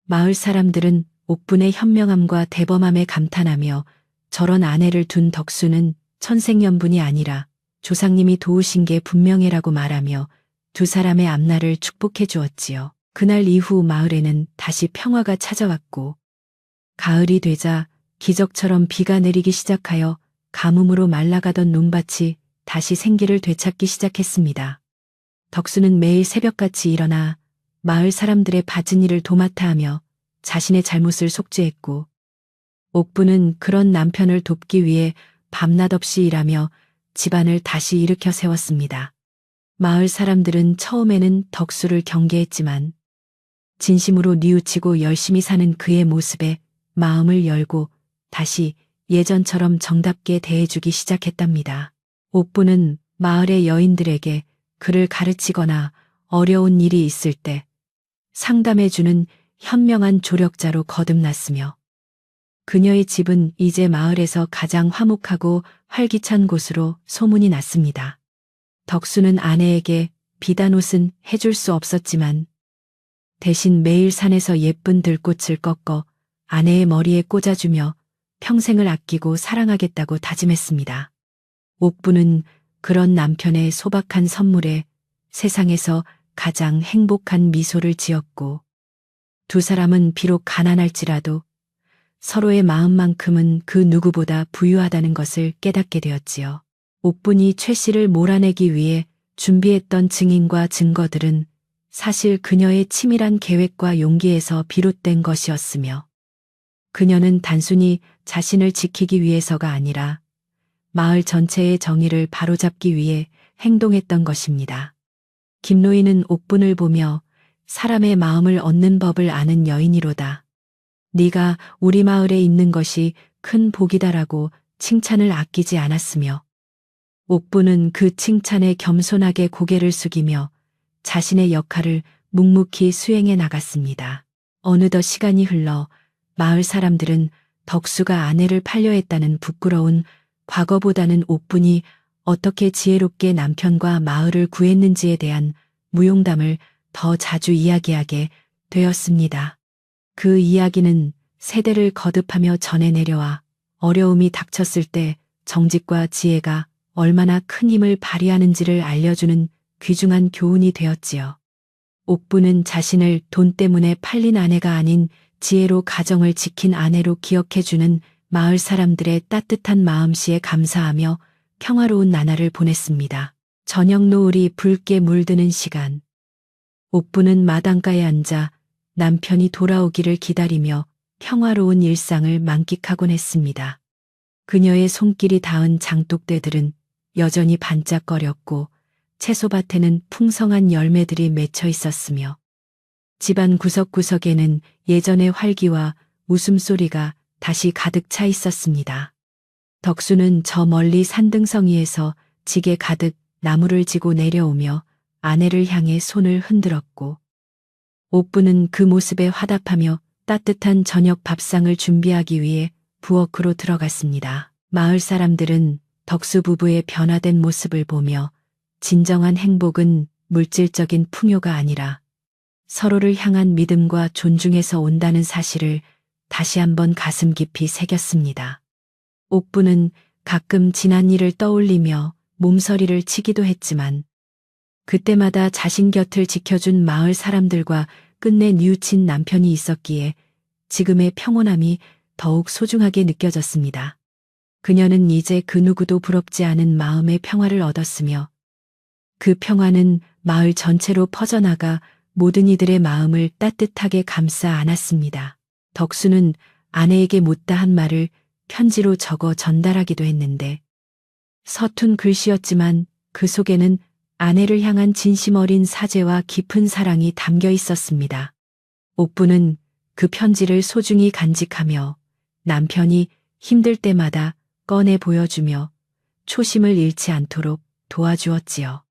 마을 사람들은 옥분의 현명함과 대범함에 감탄하며 저런 아내를 둔 덕수는 천생연분이 아니라 조상님이 도우신 게 분명해라고 말하며 두 사람의 앞날을 축복해 주었지요. 그날 이후 마을에는 다시 평화가 찾아왔고 가을이 되자 기적처럼 비가 내리기 시작하여 가뭄으로 말라가던 논밭이 다시 생기를 되찾기 시작했습니다. 덕수는 매일 새벽같이 일어나 마을 사람들의 밭은 일을 도맡아 하며 자신의 잘못을 속죄했고 옥부는 그런 남편을 돕기 위해 밤낮 없이 일하며 집안을 다시 일으켜 세웠습니다. 마을 사람들은 처음에는 덕수를 경계했지만 진심으로 뉘우치고 열심히 사는 그의 모습에 마음을 열고 다시 예전처럼 정답게 대해주기 시작했답니다. 옥부는 마을의 여인들에게 그를 가르치거나 어려운 일이 있을 때 상담해주는 현명한 조력자로 거듭났으며 그녀의 집은 이제 마을에서 가장 화목하고 활기찬 곳으로 소문이 났습니다. 덕수는 아내에게 비단 옷은 해줄 수 없었지만 대신 매일 산에서 예쁜 들꽃을 꺾어 아내의 머리에 꽂아주며 평생을 아끼고 사랑하겠다고 다짐했습니다. 옥부는 그런 남편의 소박한 선물에 세상에서 가장 행복한 미소를 지었고 두 사람은 비록 가난할지라도 서로의 마음만큼은 그 누구보다 부유하다는 것을 깨닫게 되었지요. 옥분이 최 씨를 몰아내기 위해 준비했던 증인과 증거들은 사실 그녀의 치밀한 계획과 용기에서 비롯된 것이었으며 그녀는 단순히 자신을 지키기 위해서가 아니라 마을 전체의 정의를 바로잡기 위해 행동했던 것입니다. 김노인은 옥분을 보며 사람의 마음을 얻는 법을 아는 여인이로다. 네가 우리 마을에 있는 것이 큰 복이다라고 칭찬을 아끼지 않았으며 옥부는 그 칭찬에 겸손하게 고개를 숙이며 자신의 역할을 묵묵히 수행해 나갔습니다. 어느덧 시간이 흘러 마을 사람들은 덕수가 아내를 팔려했다는 부끄러운 과거보다는 옥분이 어떻게 지혜롭게 남편과 마을을 구했는지에 대한 무용담을 더 자주 이야기하게 되었습니다. 그 이야기는 세대를 거듭하며 전해 내려와 어려움이 닥쳤을 때 정직과 지혜가 얼마나 큰 힘을 발휘하는지를 알려주는 귀중한 교훈이 되었지요. 옥부는 자신을 돈 때문에 팔린 아내가 아닌 지혜로 가정을 지킨 아내로 기억해주는 마을 사람들의 따뜻한 마음씨에 감사하며 평화로운 나날을 보냈습니다. 저녁 노을이 붉게 물드는 시간. 옥부는 마당가에 앉아 남편이 돌아오기를 기다리며 평화로운 일상을 만끽하곤 했습니다. 그녀의 손길이 닿은 장독대들은 여전히 반짝거렸고 채소밭에는 풍성한 열매들이 맺혀 있었으며 집안 구석구석에는 예전의 활기와 웃음소리가 다시 가득 차 있었습니다. 덕수는 저 멀리 산등성이에서 지게 가득 나무를 지고 내려오며 아내를 향해 손을 흔들었고 옥부는 그 모습에 화답하며 따뜻한 저녁 밥상을 준비하기 위해 부엌으로 들어갔습니다. 마을 사람들은 덕수 부부의 변화된 모습을 보며 진정한 행복은 물질적인 풍요가 아니라 서로를 향한 믿음과 존중에서 온다는 사실을 다시 한번 가슴 깊이 새겼습니다. 옥부는 가끔 지난 일을 떠올리며 몸서리를 치기도 했지만 그때마다 자신 곁을 지켜준 마을 사람들과 끝내 뉘우친 남편이 있었기에 지금의 평온함이 더욱 소중하게 느껴졌습니다. 그녀는 이제 그 누구도 부럽지 않은 마음의 평화를 얻었으며 그 평화는 마을 전체로 퍼져나가 모든 이들의 마음을 따뜻하게 감싸 안았습니다. 덕수는 아내에게 못다 한 말을 편지로 적어 전달하기도 했는데 서툰 글씨였지만 그 속에는 아내를 향한 진심 어린 사죄와 깊은 사랑이 담겨 있었습니다. 옥부는 그 편지를 소중히 간직하며 남편이 힘들 때마다 꺼내 보여주며 초심을 잃지 않도록 도와주었지요.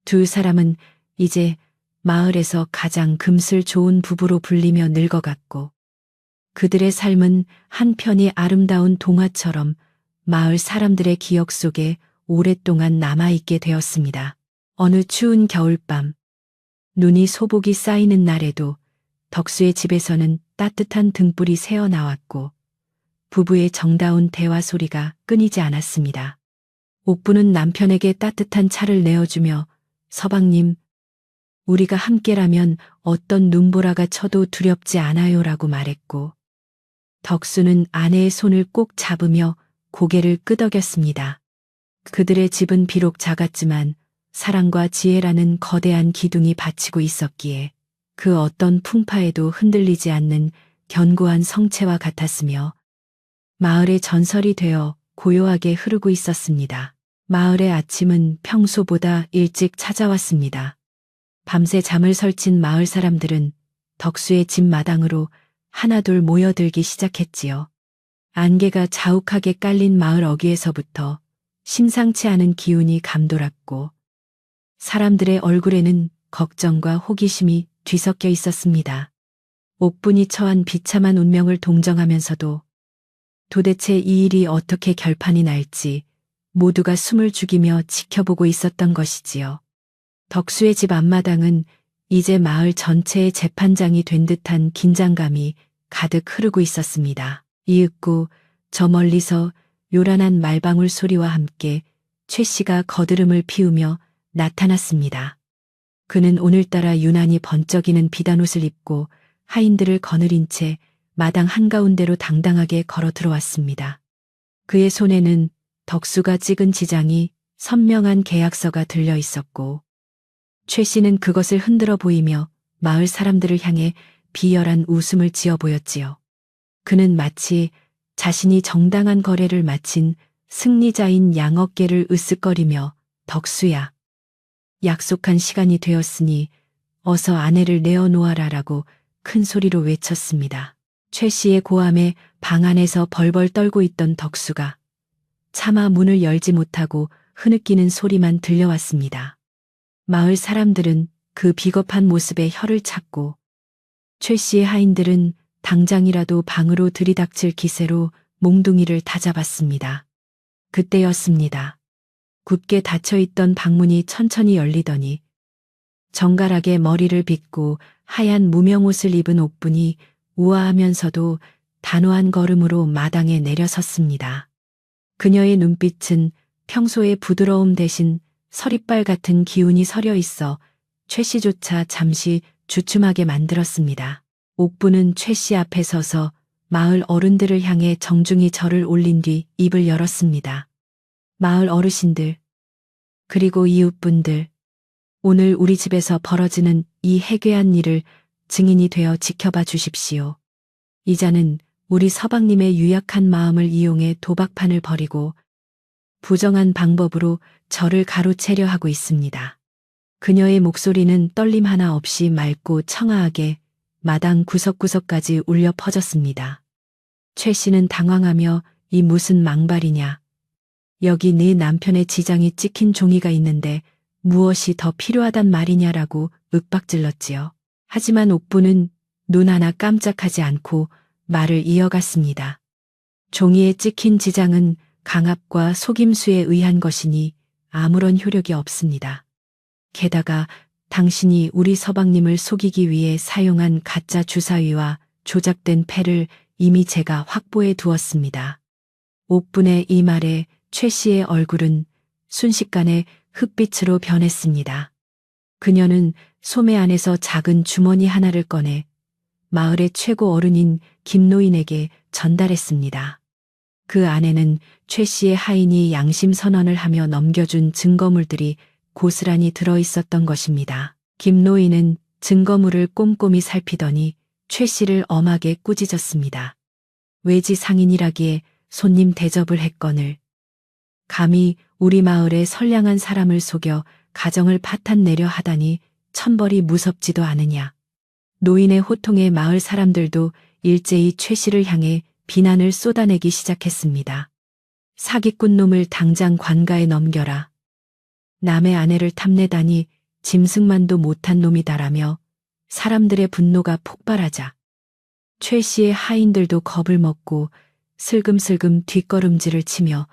두 사람은 이제 마을에서 가장 금슬 좋은 부부로 불리며 늙어갔고 그들의 삶은 한편이 아름다운 동화처럼 마을 사람들의 기억 속에 오랫동안 남아있게 되었습니다. 어느 추운 겨울밤, 눈이 소복이 쌓이는 날에도 덕수의 집에서는 따뜻한 등불이 새어 나왔고 부부의 정다운 대화 소리가 끊이지 않았습니다. 옥부는 남편에게 따뜻한 차를 내어주며 서방님, 우리가 함께라면 어떤 눈보라가 쳐도 두렵지 않아요라고 말했고 덕수는 아내의 손을 꼭 잡으며 고개를 끄덕였습니다. 그들의 집은 비록 작았지만 사랑과 지혜라는 거대한 기둥이 받치고 있었기에 그 어떤 풍파에도 흔들리지 않는 견고한 성체와 같았으며 마을의 전설이 되어 고요하게 흐르고 있었습니다. 마을의 아침은 평소보다 일찍 찾아왔습니다. 밤새 잠을 설친 마을 사람들은 덕수의 집 마당으로 하나둘 모여들기 시작했지요. 안개가 자욱하게 깔린 마을 어귀에서부터 심상치 않은 기운이 감돌았고 사람들의 얼굴에는 걱정과 호기심이 뒤섞여 있었습니다. 옥분이 처한 비참한 운명을 동정하면서도 도대체 이 일이 어떻게 결판이 날지 모두가 숨을 죽이며 지켜보고 있었던 것이지요. 덕수의 집 앞마당은 이제 마을 전체의 재판장이 된 듯한 긴장감이 가득 흐르고 있었습니다. 이윽고 저 멀리서 요란한 말방울 소리와 함께 최 씨가 거드름을 피우며 나타났습니다. 그는 오늘따라 유난히 번쩍이는 비단옷을 입고 하인들을 거느린 채 마당 한가운데로 당당하게 걸어 들어왔습니다. 그의 손에는 덕수가 찍은 지장이 선명한 계약서가 들려 있었고 최 씨는 그것을 흔들어 보이며 마을 사람들을 향해 비열한 웃음을 지어 보였지요. 그는 마치 자신이 정당한 거래를 마친 승리자인 양 어깨를 으쓱거리며 덕수야, 약속한 시간이 되었으니 어서 아내를 내어놓아라라고 큰 소리로 외쳤습니다. 최 씨의 고함에 방 안에서 벌벌 떨고 있던 덕수가 차마 문을 열지 못하고 흐느끼는 소리만 들려왔습니다. 마을 사람들은 그 비겁한 모습에 혀를 찾고 최 씨의 하인들은 당장이라도 방으로 들이닥칠 기세로 몽둥이를 다잡았습니다. 그때였습니다. 굳게 닫혀있던 방문이 천천히 열리더니 정갈하게 머리를 빗고 하얀 무명옷을 입은 옥분이 우아하면서도 단호한 걸음으로 마당에 내려섰습니다. 그녀의 눈빛은 평소의 부드러움 대신 서리빨 같은 기운이 서려 있어 최 씨조차 잠시 주춤하게 만들었습니다. 옥분은 최 씨 앞에 서서 마을 어른들을 향해 정중히 절을 올린 뒤 입을 열었습니다. 마을 어르신들, 그리고 이웃분들, 오늘 우리 집에서 벌어지는 이 해괴한 일을 증인이 되어 지켜봐 주십시오. 이자는 우리 서방님의 유약한 마음을 이용해 도박판을 벌이고 부정한 방법으로 저를 가로채려 하고 있습니다. 그녀의 목소리는 떨림 하나 없이 맑고 청아하게 마당 구석구석까지 울려 퍼졌습니다. 최 씨는 당황하며 이 무슨 망발이냐. 여기 네 남편의 지장이 찍힌 종이가 있는데 무엇이 더 필요하단 말이냐라고 윽박질렀지요. 하지만 옥부는 눈 하나 깜짝하지 않고 말을 이어갔습니다. 종이에 찍힌 지장은 강압과 속임수에 의한 것이니 아무런 효력이 없습니다. 게다가 당신이 우리 서방님을 속이기 위해 사용한 가짜 주사위와 조작된 패를 이미 제가 확보해 두었습니다. 옥분의 이 말에 최 씨의 얼굴은 순식간에 흑빛으로 변했습니다. 그녀는 소매 안에서 작은 주머니 하나를 꺼내 마을의 최고 어른인 김노인에게 전달했습니다. 그 안에는 최 씨의 하인이 양심 선언을 하며 넘겨준 증거물들이 고스란히 들어있었던 것입니다. 김노인은 증거물을 꼼꼼히 살피더니 최 씨를 엄하게 꾸짖었습니다. 외지 상인이라기에 손님 대접을 했거늘 감히 우리 마을의 선량한 사람을 속여 가정을 파탄내려 하다니 천벌이 무섭지도 않으냐. 노인의 호통에 마을 사람들도 일제히 최 씨를 향해 비난을 쏟아내기 시작했습니다. 사기꾼 놈을 당장 관가에 넘겨라. 남의 아내를 탐내다니 짐승만도 못한 놈이다라며 사람들의 분노가 폭발하자 최 씨의 하인들도 겁을 먹고 슬금슬금 뒷걸음질을 치며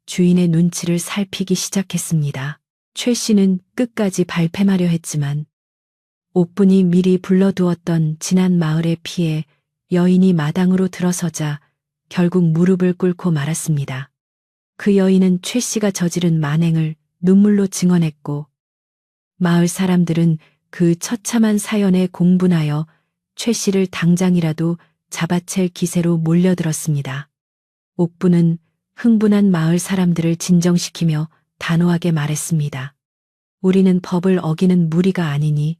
주인의 눈치를 살피기 시작했습니다. 최 씨는 끝까지 발뺌하려 했지만 옥분이 미리 불러두었던 지난 마을의 피해 여인이 마당으로 들어서자 결국 무릎을 꿇고 말았습니다. 그 여인은 최 씨가 저지른 만행을 눈물로 증언했고 마을 사람들은 그 처참한 사연에 공분하여 최 씨를 당장이라도 잡아챌 기세로 몰려들었습니다. 옥분은 흥분한 마을 사람들을 진정시키며 단호하게 말했습니다. 우리는 법을 어기는 무리가 아니니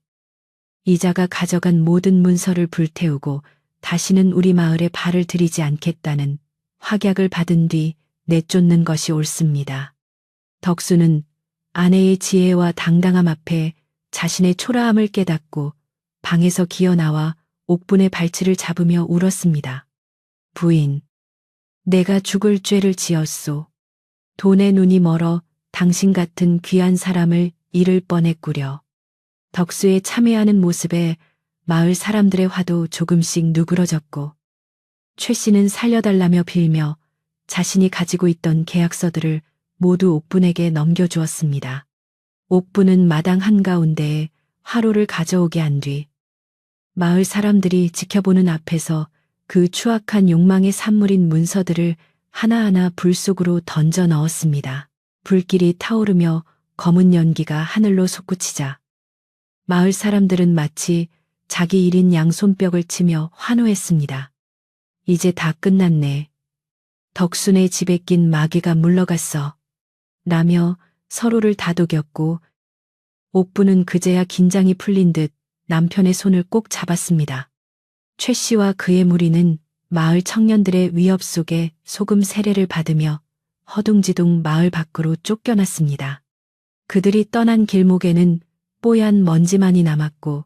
이자가 가져간 모든 문서를 불태우고 다시는 우리 마을에 발을 들이지 않겠다는 확약을 받은 뒤 내쫓는 것이 옳습니다. 덕수는 아내의 지혜와 당당함 앞에 자신의 초라함을 깨닫고 방에서 기어나와 옥분의 발치를 잡으며 울었습니다. 부인, 내가 죽을 죄를 지었소. 돈에 눈이 멀어 당신 같은 귀한 사람을 잃을 뻔했구려. 덕수의 참회하는 모습에 마을 사람들의 화도 조금씩 누그러졌고 최 씨는 살려달라며 빌며 자신이 가지고 있던 계약서들을 모두 옥분에게 넘겨주었습니다. 옥분은 마당 한가운데에 화로를 가져오게 한 뒤 마을 사람들이 지켜보는 앞에서 그 추악한 욕망의 산물인 문서들을 하나하나 불 속으로 던져 넣었습니다. 불길이 타오르며 검은 연기가 하늘로 솟구치자 마을 사람들은 마치 자기 일인 양손뼉을 치며 환호했습니다. 이제 다 끝났네. 덕순의 집에 낀 마귀가 물러갔어. 라며 서로를 다독였고 옥부는 그제야 긴장이 풀린 듯 남편의 손을 꼭 잡았습니다. 최 씨와 그의 무리는 마을 청년들의 위협 속에 소금 세례를 받으며 허둥지둥 마을 밖으로 쫓겨났습니다. 그들이 떠난 길목에는 뽀얀 먼지만이 남았고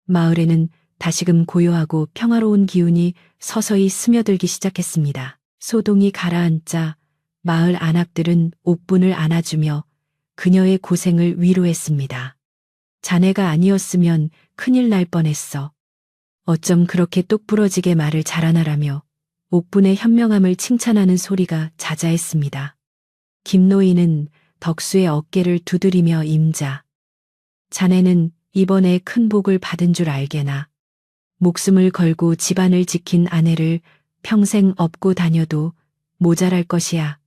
마을에는 다시금 고요하고 평화로운 기운이 서서히 스며들기 시작했습니다. 소동이 가라앉자 마을 안악들은 옥분을 안아주며 그녀의 고생을 위로했습니다. 자네가 아니었으면 큰일 날 뻔했어. 어쩜 그렇게 똑부러지게 말을 잘하나라며 옥분의 현명함을 칭찬하는 소리가 자자했습니다. 김노인은 덕수의 어깨를 두드리며 임자. 자네는 이번에 큰 복을 받은 줄 알게나. 목숨을 걸고 집안을 지킨 아내를 평생 업고 다녀도 모자랄 것이야.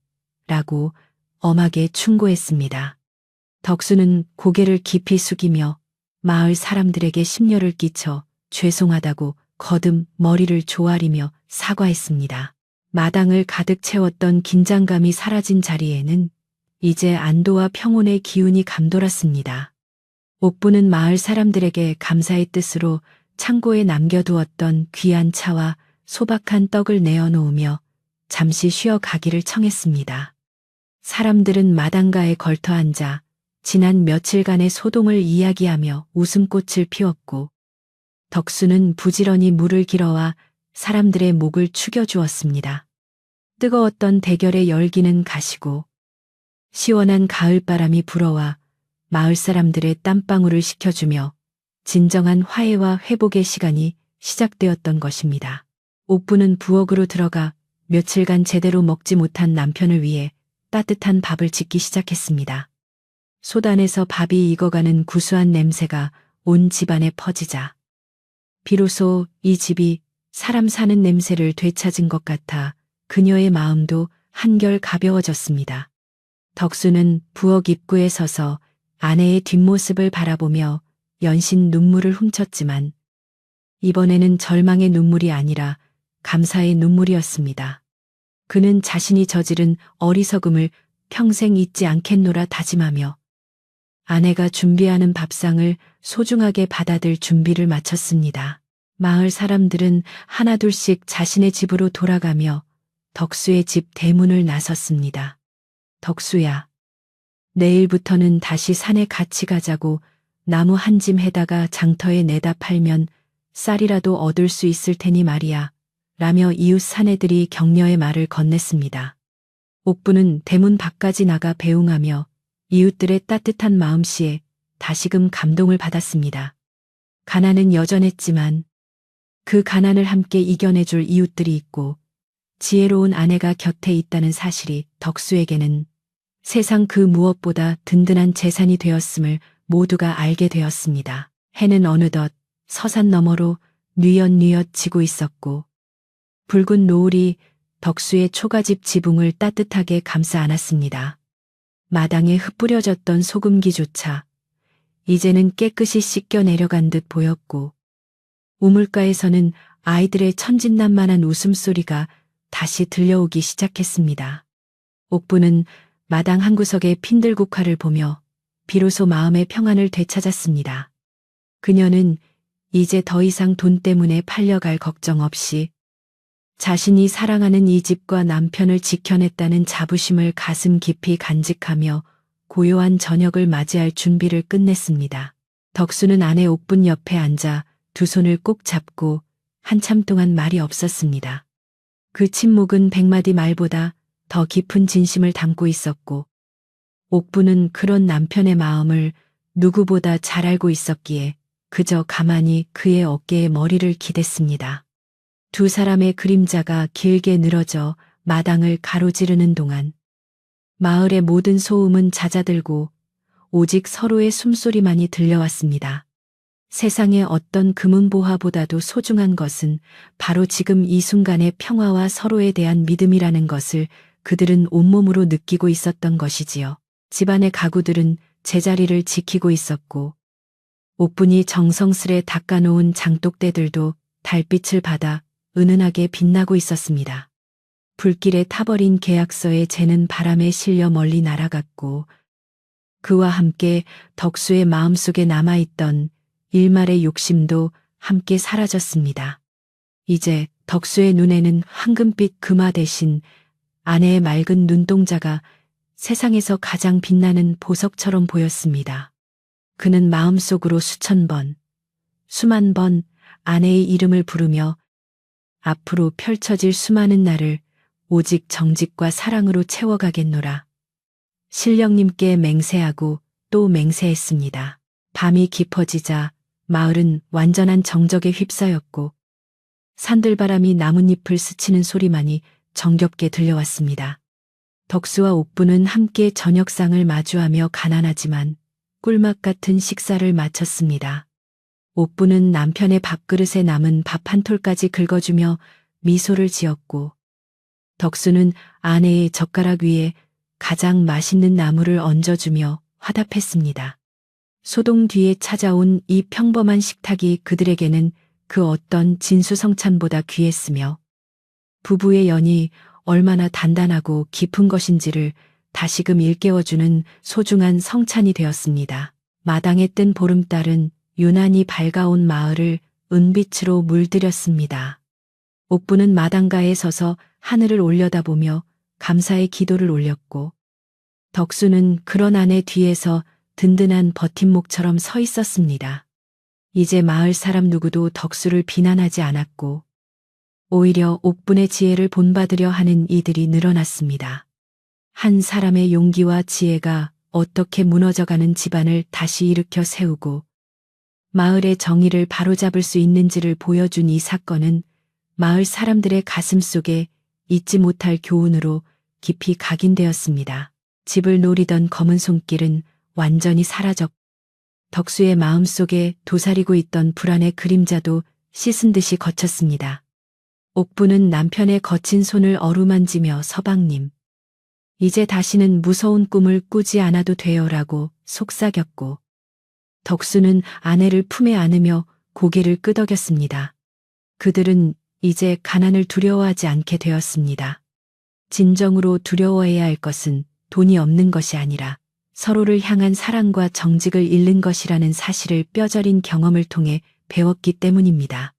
라고 엄하게 충고했습니다. 덕수는 고개를 깊이 숙이며 마을 사람들에게 심려를 끼쳐 죄송하다고 거듭 머리를 조아리며 사과했습니다. 마당을 가득 채웠던 긴장감이 사라진 자리에는 이제 안도와 평온의 기운이 감돌았습니다. 옥부는 마을 사람들에게 감사의 뜻으로 창고에 남겨두었던 귀한 차와 소박한 떡을 내어놓으며 잠시 쉬어가기를 청했습니다. 사람들은 마당가에 걸터앉아 지난 며칠간의 소동을 이야기하며 웃음꽃을 피웠고 덕수는 부지런히 물을 길어와 사람들의 목을 축여주었습니다. 뜨거웠던 대결의 열기는 가시고 시원한 가을바람이 불어와 마을 사람들의 땀방울을 식혀주며 진정한 화해와 회복의 시간이 시작되었던 것입니다. 옥부는 부엌으로 들어가 며칠간 제대로 먹지 못한 남편을 위해 따뜻한 밥을 짓기 시작했습니다. 소단에서 밥이 익어가는 구수한 냄새가 온 집안에 퍼지자 비로소 이 집이 사람 사는 냄새를 되찾은 것 같아 그녀의 마음도 한결 가벼워졌습니다. 덕수는 부엌 입구에 서서 아내의 뒷모습을 바라보며 연신 눈물을 훔쳤지만 이번에는 절망의 눈물이 아니라 감사의 눈물이었습니다. 그는 자신이 저지른 어리석음을 평생 잊지 않겠노라 다짐하며 아내가 준비하는 밥상을 소중하게 받아들 준비를 마쳤습니다. 마을 사람들은 하나둘씩 자신의 집으로 돌아가며 덕수의 집 대문을 나섰습니다. 덕수야, 내일부터는 다시 산에 같이 가자고 나무 한 짐 해다가 장터에 내다 팔면 쌀이라도 얻을 수 있을 테니 말이야. 라며 이웃 사내들이 격려의 말을 건넸습니다. 옥부는 대문 밖까지 나가 배웅하며 이웃들의 따뜻한 마음씨에 다시금 감동을 받았습니다. 가난은 여전했지만 그 가난을 함께 이겨내줄 이웃들이 있고 지혜로운 아내가 곁에 있다는 사실이 덕수에게는 세상 그 무엇보다 든든한 재산이 되었음을 모두가 알게 되었습니다. 해는 어느덧 서산 너머로 뉘엿뉘엿 지고 있었고 붉은 노을이 덕수의 초가집 지붕을 따뜻하게 감싸 안았습니다. 마당에 흩뿌려졌던 소금기조차 이제는 깨끗이 씻겨 내려간 듯 보였고 우물가에서는 아이들의 천진난만한 웃음소리가 다시 들려오기 시작했습니다. 옥부는 마당 한구석의 핀들국화를 보며 비로소 마음의 평안을 되찾았습니다. 그녀는 이제 더 이상 돈 때문에 팔려갈 걱정 없이 자신이 사랑하는 이 집과 남편을 지켜냈다는 자부심을 가슴 깊이 간직하며 고요한 저녁을 맞이할 준비를 끝냈습니다. 덕수는 아내 옥분 옆에 앉아 두 손을 꼭 잡고 한참 동안 말이 없었습니다. 그 침묵은 100마디 말보다 더 깊은 진심을 담고 있었고 옥부는 그런 남편의 마음을 누구보다 잘 알고 있었기에 그저 가만히 그의 어깨에 머리를 기댔습니다. 두 사람의 그림자가 길게 늘어져 마당을 가로지르는 동안 마을의 모든 소음은 잦아들고 오직 서로의 숨소리만이 들려왔습니다. 세상의 어떤 금은보화보다도 소중한 것은 바로 지금 이 순간의 평화와 서로에 대한 믿음이라는 것을 그들은 온몸으로 느끼고 있었던 것이지요. 집안의 가구들은 제자리를 지키고 있었고 옥분이 정성스레 닦아놓은 장독대들도 달빛을 받아 은은하게 빛나고 있었습니다. 불길에 타버린 계약서의 재는 바람에 실려 멀리 날아갔고 그와 함께 덕수의 마음속에 남아있던 일말의 욕심도 함께 사라졌습니다. 이제 덕수의 눈에는 황금빛 금화 대신 아내의 맑은 눈동자가 세상에서 가장 빛나는 보석처럼 보였습니다. 그는 마음속으로 수천 번, 수만 번 아내의 이름을 부르며 앞으로 펼쳐질 수많은 날을 오직 정직과 사랑으로 채워가겠노라. 신령님께 맹세하고 또 맹세했습니다. 밤이 깊어지자 마을은 완전한 정적에 휩싸였고 산들바람이 나뭇잎을 스치는 소리만이 정겹게 들려왔습니다. 덕수와 옥부는 함께 저녁상을 마주하며 가난하지만 꿀맛 같은 식사를 마쳤습니다. 옥부는 남편의 밥그릇에 남은 밥 한 톨까지 긁어주며 미소를 지었고 덕수는 아내의 젓가락 위에 가장 맛있는 나물을 얹어주며 화답했습니다. 소동 뒤에 찾아온 이 평범한 식탁이 그들에게는 그 어떤 진수성찬보다 귀했으며 부부의 연이 얼마나 단단하고 깊은 것인지를 다시금 일깨워주는 소중한 성찬이 되었습니다. 마당에 뜬 보름달은 유난히 밝아온 마을을 은빛으로 물들였습니다. 옥부는 마당가에 서서 하늘을 올려다보며 감사의 기도를 올렸고 덕수는 그런 아내 뒤에서 든든한 버팀목처럼 서 있었습니다. 이제 마을 사람 누구도 덕수를 비난하지 않았고 오히려 옥분의 지혜를 본받으려 하는 이들이 늘어났습니다. 한 사람의 용기와 지혜가 어떻게 무너져가는 집안을 다시 일으켜 세우고 마을의 정의를 바로잡을 수 있는지를 보여준 이 사건은 마을 사람들의 가슴 속에 잊지 못할 교훈으로 깊이 각인되었습니다. 집을 노리던 검은 손길은 완전히 사라졌고 덕수의 마음속에 도사리고 있던 불안의 그림자도 씻은 듯이 거쳤습니다. 옥부는 남편의 거친 손을 어루만지며 서방님, 이제 다시는 무서운 꿈을 꾸지 않아도 돼요라고 속삭였고 덕수는 아내를 품에 안으며 고개를 끄덕였습니다. 그들은 이제 가난을 두려워하지 않게 되었습니다. 진정으로 두려워해야 할 것은 돈이 없는 것이 아니라 서로를 향한 사랑과 정직을 잃는 것이라는 사실을 뼈저린 경험을 통해 배웠기 때문입니다.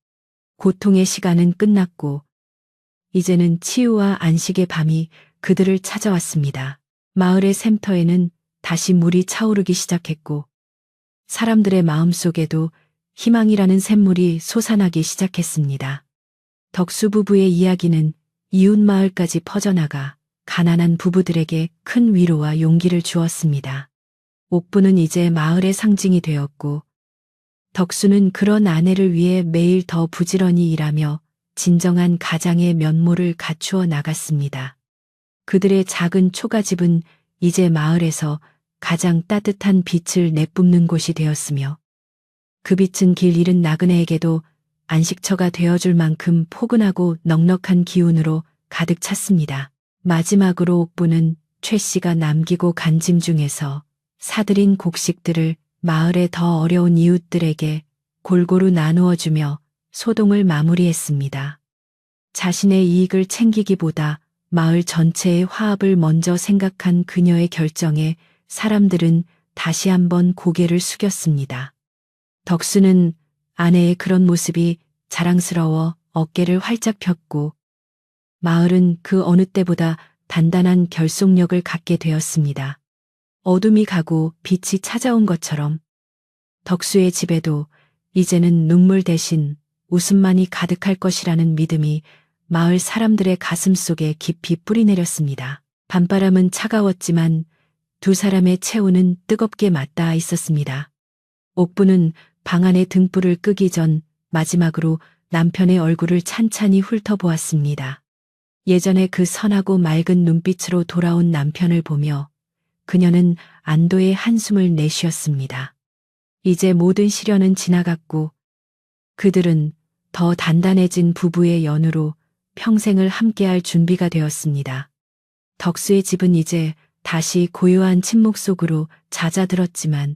고통의 시간은 끝났고 이제는 치유와 안식의 밤이 그들을 찾아왔습니다. 마을의 샘터에는 다시 물이 차오르기 시작했고 사람들의 마음속에도 희망이라는 샘물이 솟아나기 시작했습니다. 덕수 부부의 이야기는 이웃 마을까지 퍼져나가 가난한 부부들에게 큰 위로와 용기를 주었습니다. 옥부는 이제 마을의 상징이 되었고 덕수는 그런 아내를 위해 매일 더 부지런히 일하며 진정한 가장의 면모를 갖추어 나갔습니다. 그들의 작은 초가집은 이제 마을에서 가장 따뜻한 빛을 내뿜는 곳이 되었으며 그 빛은 길 잃은 나그네에게도 안식처가 되어줄 만큼 포근하고 넉넉한 기운으로 가득 찼습니다. 마지막으로 옥부는 최 씨가 남기고 간 짐 중에서 사들인 곡식들을 마을의 더 어려운 이웃들에게 골고루 나누어주며 소동을 마무리했습니다. 자신의 이익을 챙기기보다 마을 전체의 화합을 먼저 생각한 그녀의 결정에 사람들은 다시 한번 고개를 숙였습니다. 덕수는 아내의 그런 모습이 자랑스러워 어깨를 활짝 폈고 마을은 그 어느 때보다 단단한 결속력을 갖게 되었습니다. 어둠이 가고 빛이 찾아온 것처럼 덕수의 집에도 이제는 눈물 대신 웃음만이 가득할 것이라는 믿음이 마을 사람들의 가슴 속에 깊이 뿌리내렸습니다. 밤바람은 차가웠지만 두 사람의 체온은 뜨겁게 맞닿아 있었습니다. 옥부는 방 안의 등불을 끄기 전 마지막으로 남편의 얼굴을 찬찬히 훑어보았습니다. 예전에 그 선하고 맑은 눈빛으로 돌아온 남편을 보며 그녀는 안도의 한숨을 내쉬었습니다. 이제 모든 시련은 지나갔고 그들은 더 단단해진 부부의 연으로 평생을 함께할 준비가 되었습니다. 덕수의 집은 이제 다시 고요한 침묵 속으로 잦아들었지만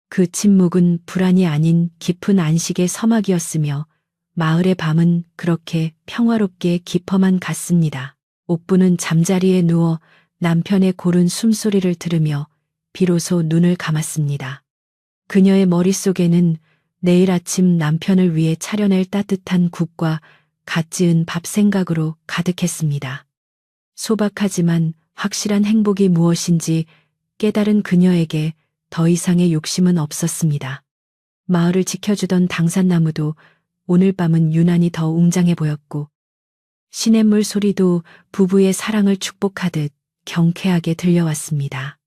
그 침묵은 불안이 아닌 깊은 안식의 서막이었으며 마을의 밤은 그렇게 평화롭게 깊어만 갔습니다. 옥부는 잠자리에 누워 남편의 고른 숨소리를 들으며 비로소 눈을 감았습니다. 그녀의 머릿속에는 내일 아침 남편을 위해 차려낼 따뜻한 국과 갓 지은 밥 생각으로 가득했습니다. 소박하지만 확실한 행복이 무엇인지 깨달은 그녀에게 더 이상의 욕심은 없었습니다. 마을을 지켜주던 당산나무도 오늘 밤은 유난히 더 웅장해 보였고 시냇물 소리도 부부의 사랑을 축복하듯 경쾌하게 들려왔습니다.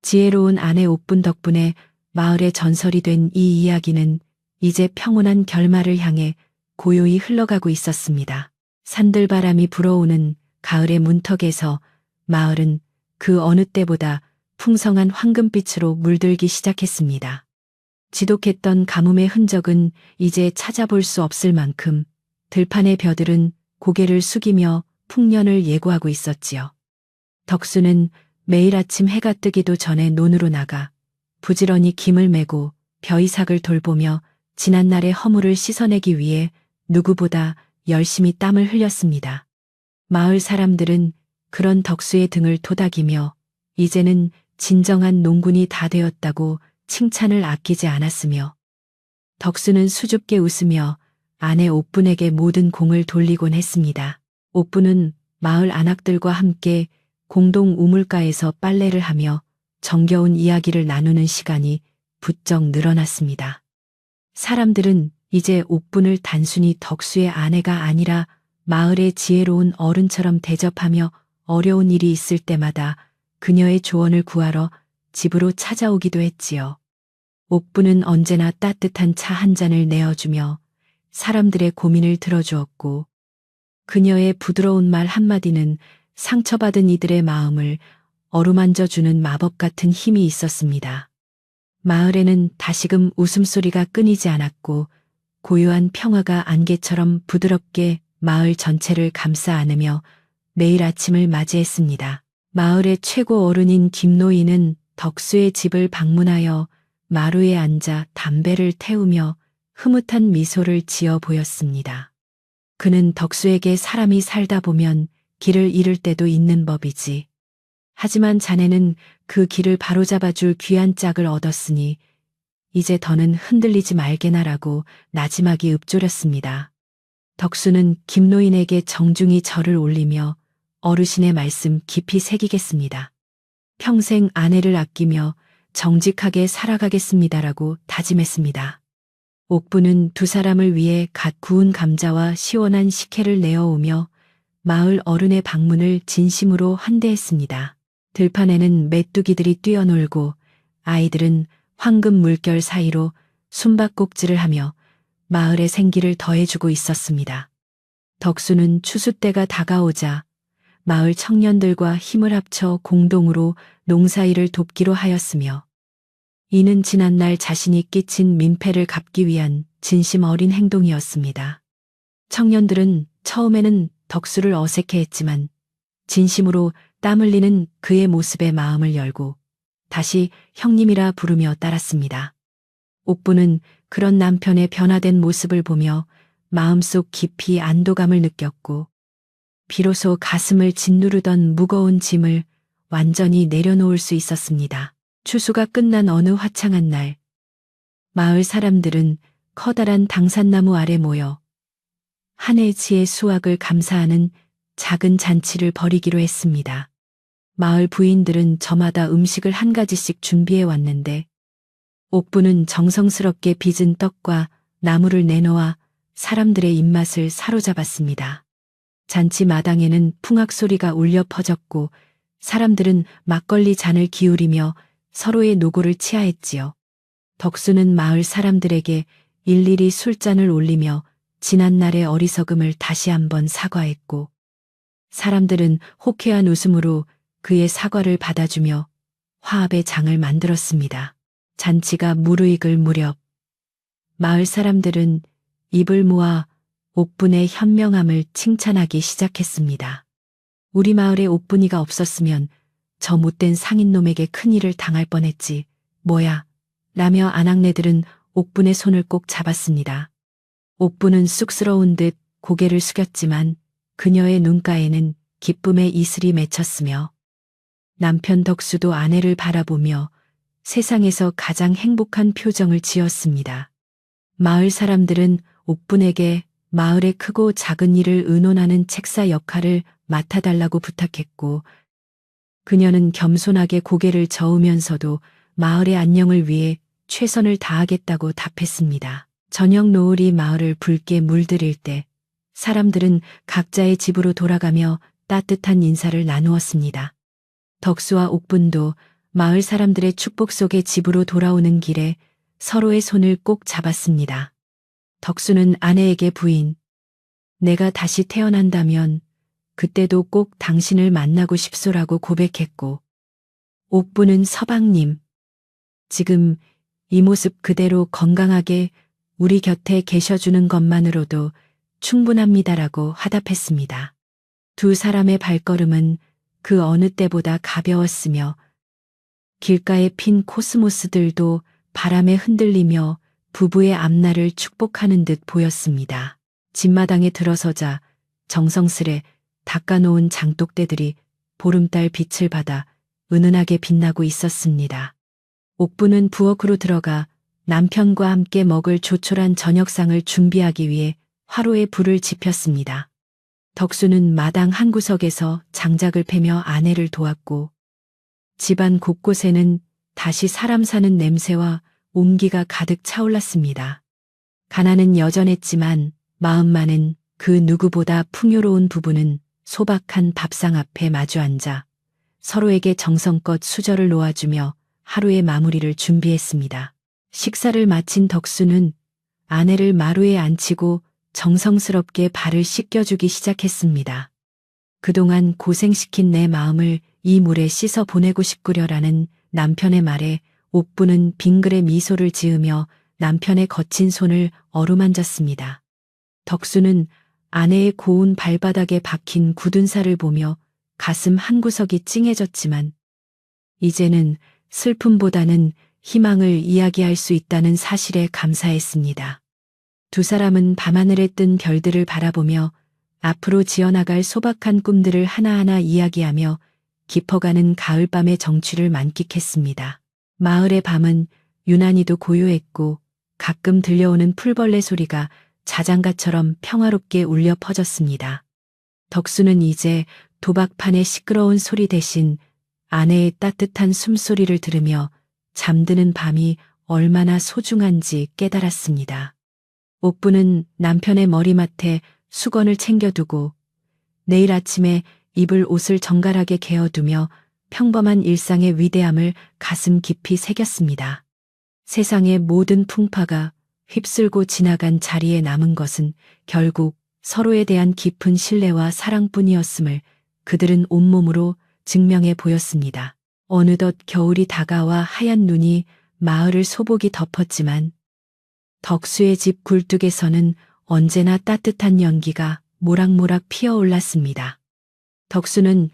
지혜로운 아내 옥분 덕분에 마을의 전설이 된 이 이야기는 이제 평온한 결말을 향해 고요히 흘러가고 있었습니다. 산들바람이 불어오는 가을의 문턱에서 마을은 그 어느 때보다 풍성한 황금빛으로 물들기 시작했습니다. 지독했던 가뭄의 흔적은 이제 찾아볼 수 없을 만큼 들판의 벼들은 고개를 숙이며 풍년을 예고하고 있었지요. 덕수는 매일 아침 해가 뜨기도 전에 논으로 나가 부지런히 김을 메고 벼이삭을 돌보며 지난날의 허물을 씻어내기 위해 누구보다 열심히 땀을 흘렸습니다. 마을 사람들은 그런 덕수의 등을 토닥이며 이제는 진정한 농군이 다 되었다고 칭찬을 아끼지 않았으며 덕수는 수줍게 웃으며 아내 옥분에게 모든 공을 돌리곤 했습니다. 옥분은 마을 안악들과 함께 공동 우물가에서 빨래를 하며 정겨운 이야기를 나누는 시간이 부쩍 늘어났습니다. 사람들은 이제 옥분을 단순히 덕수의 아내가 아니라 마을의 지혜로운 어른처럼 대접하며 어려운 일이 있을 때마다 그녀의 조언을 구하러 집으로 찾아오기도 했지요. 옥분은 언제나 따뜻한 차 한 잔을 내어주며 사람들의 고민을 들어주었고 그녀의 부드러운 말 한마디는 상처받은 이들의 마음을 어루만져주는 마법 같은 힘이 있었습니다. 마을에는 다시금 웃음소리가 끊이지 않았고 고요한 평화가 안개처럼 부드럽게 마을 전체를 감싸 안으며 매일 아침을 맞이했습니다. 마을의 최고 어른인 김노인은 덕수의 집을 방문하여 마루에 앉아 담배를 태우며 흐뭇한 미소를 지어 보였습니다. 그는 덕수에게 사람이 살다 보면 길을 잃을 때도 있는 법이지. 하지만 자네는 그 길을 바로잡아줄 귀한 짝을 얻었으니 이제 더는 흔들리지 말게나라고 나지막이 읊조렸습니다. 덕수는 김노인에게 정중히 절을 올리며 어르신의 말씀 깊이 새기겠습니다. 평생 아내를 아끼며 정직하게 살아가겠습니다라고 다짐했습니다. 옥부는 두 사람을 위해 갓 구운 감자와 시원한 식혜를 내어오며 마을 어른의 방문을 진심으로 환대했습니다. 들판에는 메뚜기들이 뛰어놀고 아이들은 황금 물결 사이로 숨바꼭질을 하며 마을의 생기를 더해주고 있었습니다. 덕수는 추수 때가 다가오자 마을 청년들과 힘을 합쳐 공동으로 농사일을 돕기로 하였으며 이는 지난날 자신이 끼친 민폐를 갚기 위한 진심 어린 행동이었습니다. 청년들은 처음에는 덕수를 어색해했지만 진심으로 땀 흘리는 그의 모습에 마음을 열고 다시 형님이라 부르며 따랐습니다. 옥부는 그런 남편의 변화된 모습을 보며 마음속 깊이 안도감을 느꼈고 비로소 가슴을 짓누르던 무거운 짐을 완전히 내려놓을 수 있었습니다. 추수가 끝난 어느 화창한 날, 마을 사람들은 커다란 당산나무 아래 모여 한 해치의 수확을 감사하는 작은 잔치를 벌이기로 했습니다. 마을 부인들은 저마다 음식을 한 가지씩 준비해 왔는데 옥부는 정성스럽게 빚은 떡과 나물을 내놓아 사람들의 입맛을 사로잡았습니다. 잔치 마당에는 풍악 소리가 울려 퍼졌고 사람들은 막걸리 잔을 기울이며 서로의 노고를 치하했지요. 덕수는 마을 사람들에게 일일이 술잔을 올리며 지난날의 어리석음을 다시 한번 사과했고 사람들은 호쾌한 웃음으로 그의 사과를 받아주며 화합의 장을 만들었습니다. 잔치가 무르익을 무렵 마을 사람들은 입을 모아 옥분의 현명함을 칭찬하기 시작했습니다. 우리 마을에 옥분이가 없었으면 저 못된 상인놈에게 큰일을 당할 뻔했지. 뭐야? 라며 아낙네들은 옥분의 손을 꼭 잡았습니다. 옥분은 쑥스러운 듯 고개를 숙였지만 그녀의 눈가에는 기쁨의 이슬이 맺혔으며 남편 덕수도 아내를 바라보며 세상에서 가장 행복한 표정을 지었습니다. 마을 사람들은 옥분에게 마을의 크고 작은 일을 의논하는 책사 역할을 맡아달라고 부탁했고 그녀는 겸손하게 고개를 저으면서도 마을의 안녕을 위해 최선을 다하겠다고 답했습니다. 저녁 노을이 마을을 붉게 물들일 때 사람들은 각자의 집으로 돌아가며 따뜻한 인사를 나누었습니다. 덕수와 옥분도 마을 사람들의 축복 속에 집으로 돌아오는 길에 서로의 손을 꼭 잡았습니다. 덕수는 아내에게 부인, 내가 다시 태어난다면 그때도 꼭 당신을 만나고 싶소라고 고백했고, 옥부는 서방님, 지금 이 모습 그대로 건강하게 우리 곁에 계셔주는 것만으로도 충분합니다라고 화답했습니다. 두 사람의 발걸음은 그 어느 때보다 가벼웠으며 길가에 핀 코스모스들도 바람에 흔들리며 부부의 앞날을 축복하는 듯 보였습니다. 집마당에 들어서자 정성스레 닦아놓은 장독대들이 보름달 빛을 받아 은은하게 빛나고 있었습니다. 옥부는 부엌으로 들어가 남편과 함께 먹을 조촐한 저녁상을 준비하기 위해 화로에 불을 지폈습니다. 덕수는 마당 한 구석에서 장작을 패며 아내를 도왔고 집안 곳곳에는 다시 사람 사는 냄새와 온기가 가득 차올랐습니다. 가난은 여전했지만 마음만은 그 누구보다 풍요로운 부부는 소박한 밥상 앞에 마주 앉아 서로에게 정성껏 수저를 놓아주며 하루의 마무리를 준비했습니다. 식사를 마친 덕수는 아내를 마루에 앉히고 정성스럽게 발을 씻겨주기 시작했습니다. 그동안 고생시킨 내 마음을 이 물에 씻어 보내고 싶구려라는 남편의 말에 옥부는 빙그레 미소를 지으며 남편의 거친 손을 어루만졌습니다. 덕수는 아내의 고운 발바닥에 박힌 굳은 살을 보며 가슴 한구석이 찡해졌지만 이제는 슬픔보다는 희망을 이야기할 수 있다는 사실에 감사했습니다. 두 사람은 밤하늘에 뜬 별들을 바라보며 앞으로 지어나갈 소박한 꿈들을 하나하나 이야기하며 깊어가는 가을밤의 정취를 만끽했습니다. 마을의 밤은 유난히도 고요했고 가끔 들려오는 풀벌레 소리가 자장가처럼 평화롭게 울려 퍼졌습니다. 덕수는 이제 도박판의 시끄러운 소리 대신 아내의 따뜻한 숨소리를 들으며 잠드는 밤이 얼마나 소중한지 깨달았습니다. 옥부는 남편의 머리맡에 수건을 챙겨두고 내일 아침에 입을 옷을 정갈하게 개어두며 평범한 일상의 위대함을 가슴 깊이 새겼습니다. 세상의 모든 풍파가 휩쓸고 지나간 자리에 남은 것은 결국 서로에 대한 깊은 신뢰와 사랑뿐이었음을 그들은 온몸으로 증명해 보였습니다. 어느덧 겨울이 다가와 하얀 눈이 마을을 소복이 덮었지만 덕수의 집 굴뚝에서는 언제나 따뜻한 연기가 모락모락 피어올랐습니다. 덕수는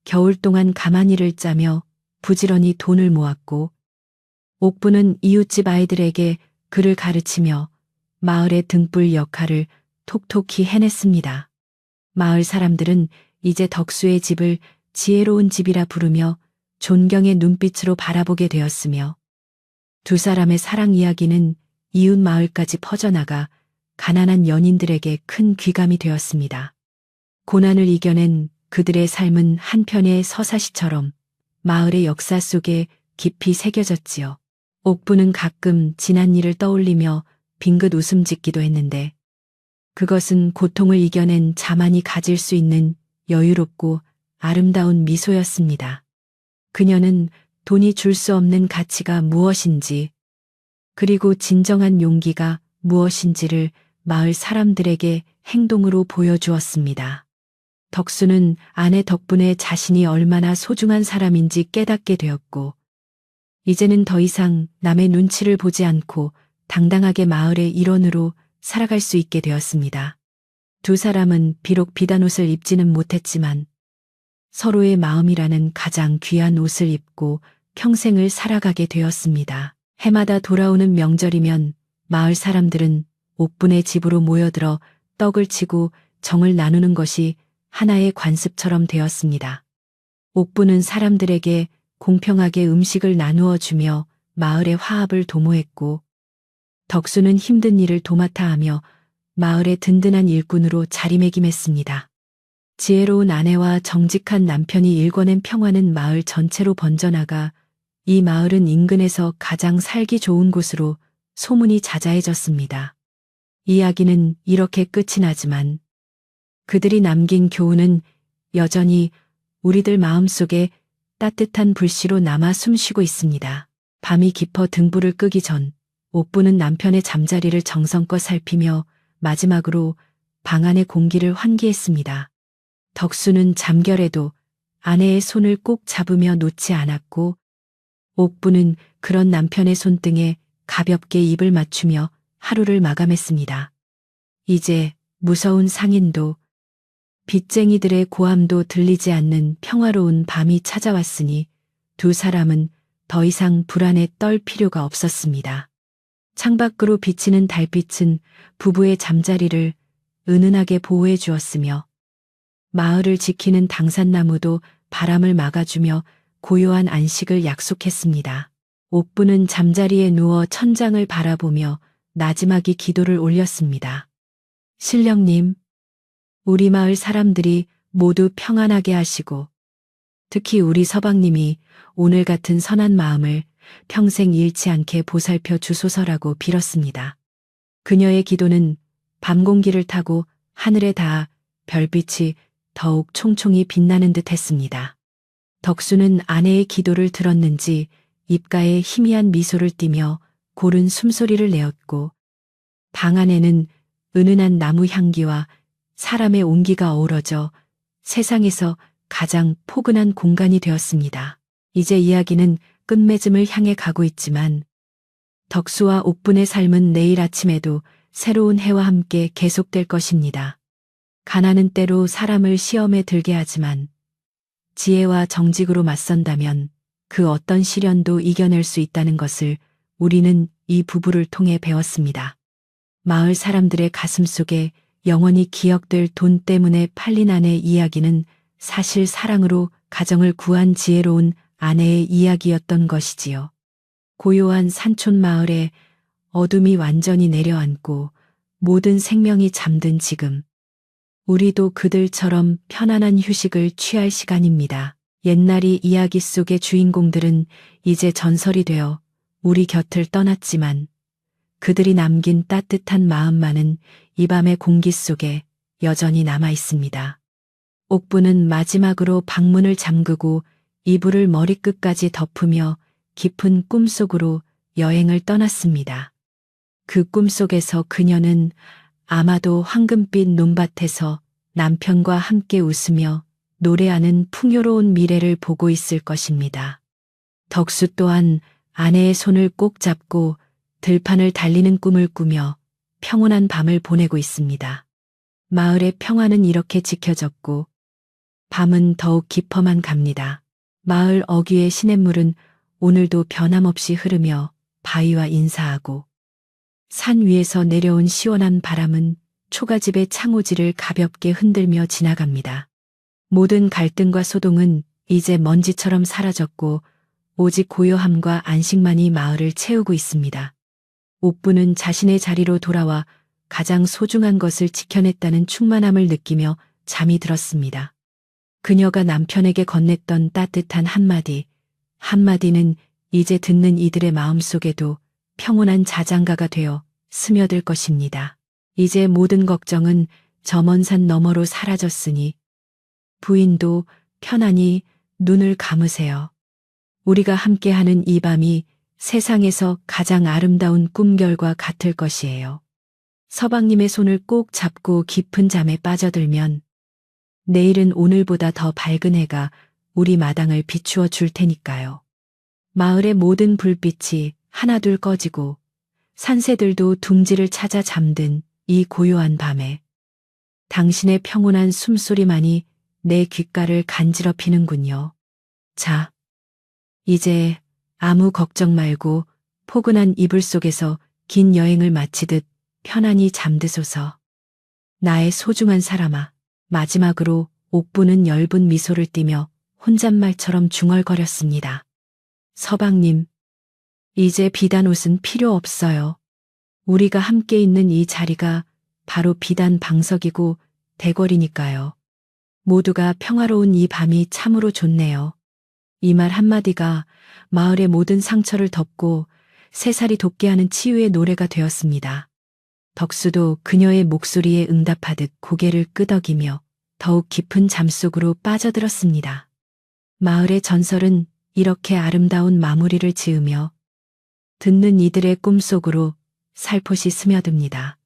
겨울 동안 가만히를 짜며 부지런히 돈을 모았고 옥부는 이웃집 아이들에게 글을 가르치며 마을의 등불 역할을 톡톡히 해냈습니다. 마을 사람들은 이제 덕수의 집을 지혜로운 집이라 부르며 존경의 눈빛으로 바라보게 되었으며 두 사람의 사랑 이야기는 이웃 마을까지 퍼져나가 가난한 연인들에게 큰 귀감이 되었습니다. 고난을 이겨낸 그들의 삶은 한편의 서사시처럼 마을의 역사 속에 깊이 새겨졌지요. 옥부는 가끔 지난 일을 떠올리며 빙긋 웃음 짓기도 했는데 그것은 고통을 이겨낸 자만이 가질 수 있는 여유롭고 아름다운 미소였습니다. 그녀는 돈이 줄 수 없는 가치가 무엇인지 그리고 진정한 용기가 무엇인지를 마을 사람들에게 행동으로 보여주었습니다. 덕수는 아내 덕분에 자신이 얼마나 소중한 사람인지 깨닫게 되었고 이제는 더 이상 남의 눈치를 보지 않고 당당하게 마을의 일원으로 살아갈 수 있게 되었습니다. 두 사람은 비록 비단 옷을 입지는 못했지만 서로의 마음이라는 가장 귀한 옷을 입고 평생을 살아가게 되었습니다. 해마다 돌아오는 명절이면 마을 사람들은 옥분의 집으로 모여들어 떡을 치고 정을 나누는 것이 하나의 관습처럼 되었습니다. 옥부는 사람들에게 공평하게 음식을 나누어 주며 마을의 화합을 도모했고 덕수는 힘든 일을 도맡아 하며 마을의 든든한 일꾼으로 자리매김했습니다. 지혜로운 아내와 정직한 남편이 일궈낸 평화는 마을 전체로 번져나가 이 마을은 인근에서 가장 살기 좋은 곳으로 소문이 자자해졌습니다. 이야기는 이렇게 끝이 나지만 그들이 남긴 교훈은 여전히 우리들 마음속에 따뜻한 불씨로 남아 숨쉬고 있습니다. 밤이 깊어 등불을 끄기 전 옥부는 남편의 잠자리를 정성껏 살피며 마지막으로 방 안의 공기를 환기했습니다. 덕수는 잠결에도 아내의 손을 꼭 잡으며 놓지 않았고 옥부는 그런 남편의 손등에 가볍게 입을 맞추며 하루를 마감했습니다. 이제 무서운 상인도 빚쟁이들의 고함도 들리지 않는 평화로운 밤이 찾아왔으니 두 사람은 더 이상 불안에 떨 필요가 없었습니다. 창밖으로 비치는 달빛은 부부의 잠자리를 은은하게 보호해 주었으며 마을을 지키는 당산나무도 바람을 막아주며 고요한 안식을 약속했습니다. 옥부는 잠자리에 누워 천장을 바라보며 나지막이 기도를 올렸습니다. 신령님, 우리 마을 사람들이 모두 평안하게 하시고 특히 우리 서방님이 오늘 같은 선한 마음을 평생 잃지 않게 보살펴 주소서라고 빌었습니다. 그녀의 기도는 밤 공기를 타고 하늘에 닿아 별빛이 더욱 총총히 빛나는 듯 했습니다. 덕수는 아내의 기도를 들었는지 입가에 희미한 미소를 띠며 고른 숨소리를 내었고 방 안에는 은은한 나무 향기와 사람의 온기가 어우러져 세상에서 가장 포근한 공간이 되었습니다. 이제 이야기는 끝맺음을 향해 가고 있지만 덕수와 옥분의 삶은 내일 아침에도 새로운 해와 함께 계속될 것입니다. 가난은 때로 사람을 시험에 들게 하지만 지혜와 정직으로 맞선다면 그 어떤 시련도 이겨낼 수 있다는 것을 우리는 이 부부를 통해 배웠습니다. 마을 사람들의 가슴 속에 영원히 기억될 돈 때문에 팔린 아내의 이야기는 사실 사랑으로 가정을 구한 지혜로운 아내의 이야기였던 것이지요. 고요한 산촌 마을에 어둠이 완전히 내려앉고 모든 생명이 잠든 지금 우리도 그들처럼 편안한 휴식을 취할 시간입니다. 옛날이 이야기 속의 주인공들은 이제 전설이 되어 우리 곁을 떠났지만 그들이 남긴 따뜻한 마음만은 이 밤의 공기 속에 여전히 남아 있습니다. 옥부는 마지막으로 방문을 잠그고 이불을 머리끝까지 덮으며 깊은 꿈속으로 여행을 떠났습니다. 그 꿈속에서 그녀는 아마도 황금빛 논밭에서 남편과 함께 웃으며 노래하는 풍요로운 미래를 보고 있을 것입니다. 덕수 또한 아내의 손을 꼭 잡고 들판을 달리는 꿈을 꾸며 평온한 밤을 보내고 있습니다. 마을의 평화는 이렇게 지켜졌고 밤은 더욱 깊어만 갑니다. 마을 어귀의 시냇물은 오늘도 변함없이 흐르며 바위와 인사하고 산 위에서 내려온 시원한 바람은 초가집의 창호지를 가볍게 흔들며 지나갑니다. 모든 갈등과 소동은 이제 먼지처럼 사라졌고 오직 고요함과 안식만이 마을을 채우고 있습니다. 옥부는 자신의 자리로 돌아와 가장 소중한 것을 지켜냈다는 충만함을 느끼며 잠이 들었습니다. 그녀가 남편에게 건넸던 따뜻한 한마디는 이제 듣는 이들의 마음속에도 평온한 자장가가 되어 스며들 것입니다. 이제 모든 걱정은 저 먼 산 너머로 사라졌으니 부인도 편안히 눈을 감으세요. 우리가 함께하는 이 밤이 세상에서 가장 아름다운 꿈결과 같을 것이에요. 서방님의 손을 꼭 잡고 깊은 잠에 빠져들면 내일은 오늘보다 더 밝은 해가 우리 마당을 비추어 줄 테니까요. 마을의 모든 불빛이 하나둘 꺼지고 산새들도 둥지를 찾아 잠든 이 고요한 밤에 당신의 평온한 숨소리만이 내 귓가를 간지럽히는군요. 자, 이제 아무 걱정 말고 포근한 이불 속에서 긴 여행을 마치듯 편안히 잠드소서. 나의 소중한 사람아. 마지막으로 옥부는 엷은 미소를 띠며 혼잣말처럼 중얼거렸습니다. 서방님, 이제 비단 옷은 필요 없어요. 우리가 함께 있는 이 자리가 바로 비단 방석이고 대궐이니까요. 모두가 평화로운 이 밤이 참으로 좋네요. 이 말 한마디가 마을의 모든 상처를 덮고 새살이 돋게 하는 치유의 노래가 되었습니다. 덕수도 그녀의 목소리에 응답하듯 고개를 끄덕이며 더욱 깊은 잠속으로 빠져들었습니다. 마을의 전설은 이렇게 아름다운 마무리를 지으며 듣는 이들의 꿈속으로 살포시 스며듭니다.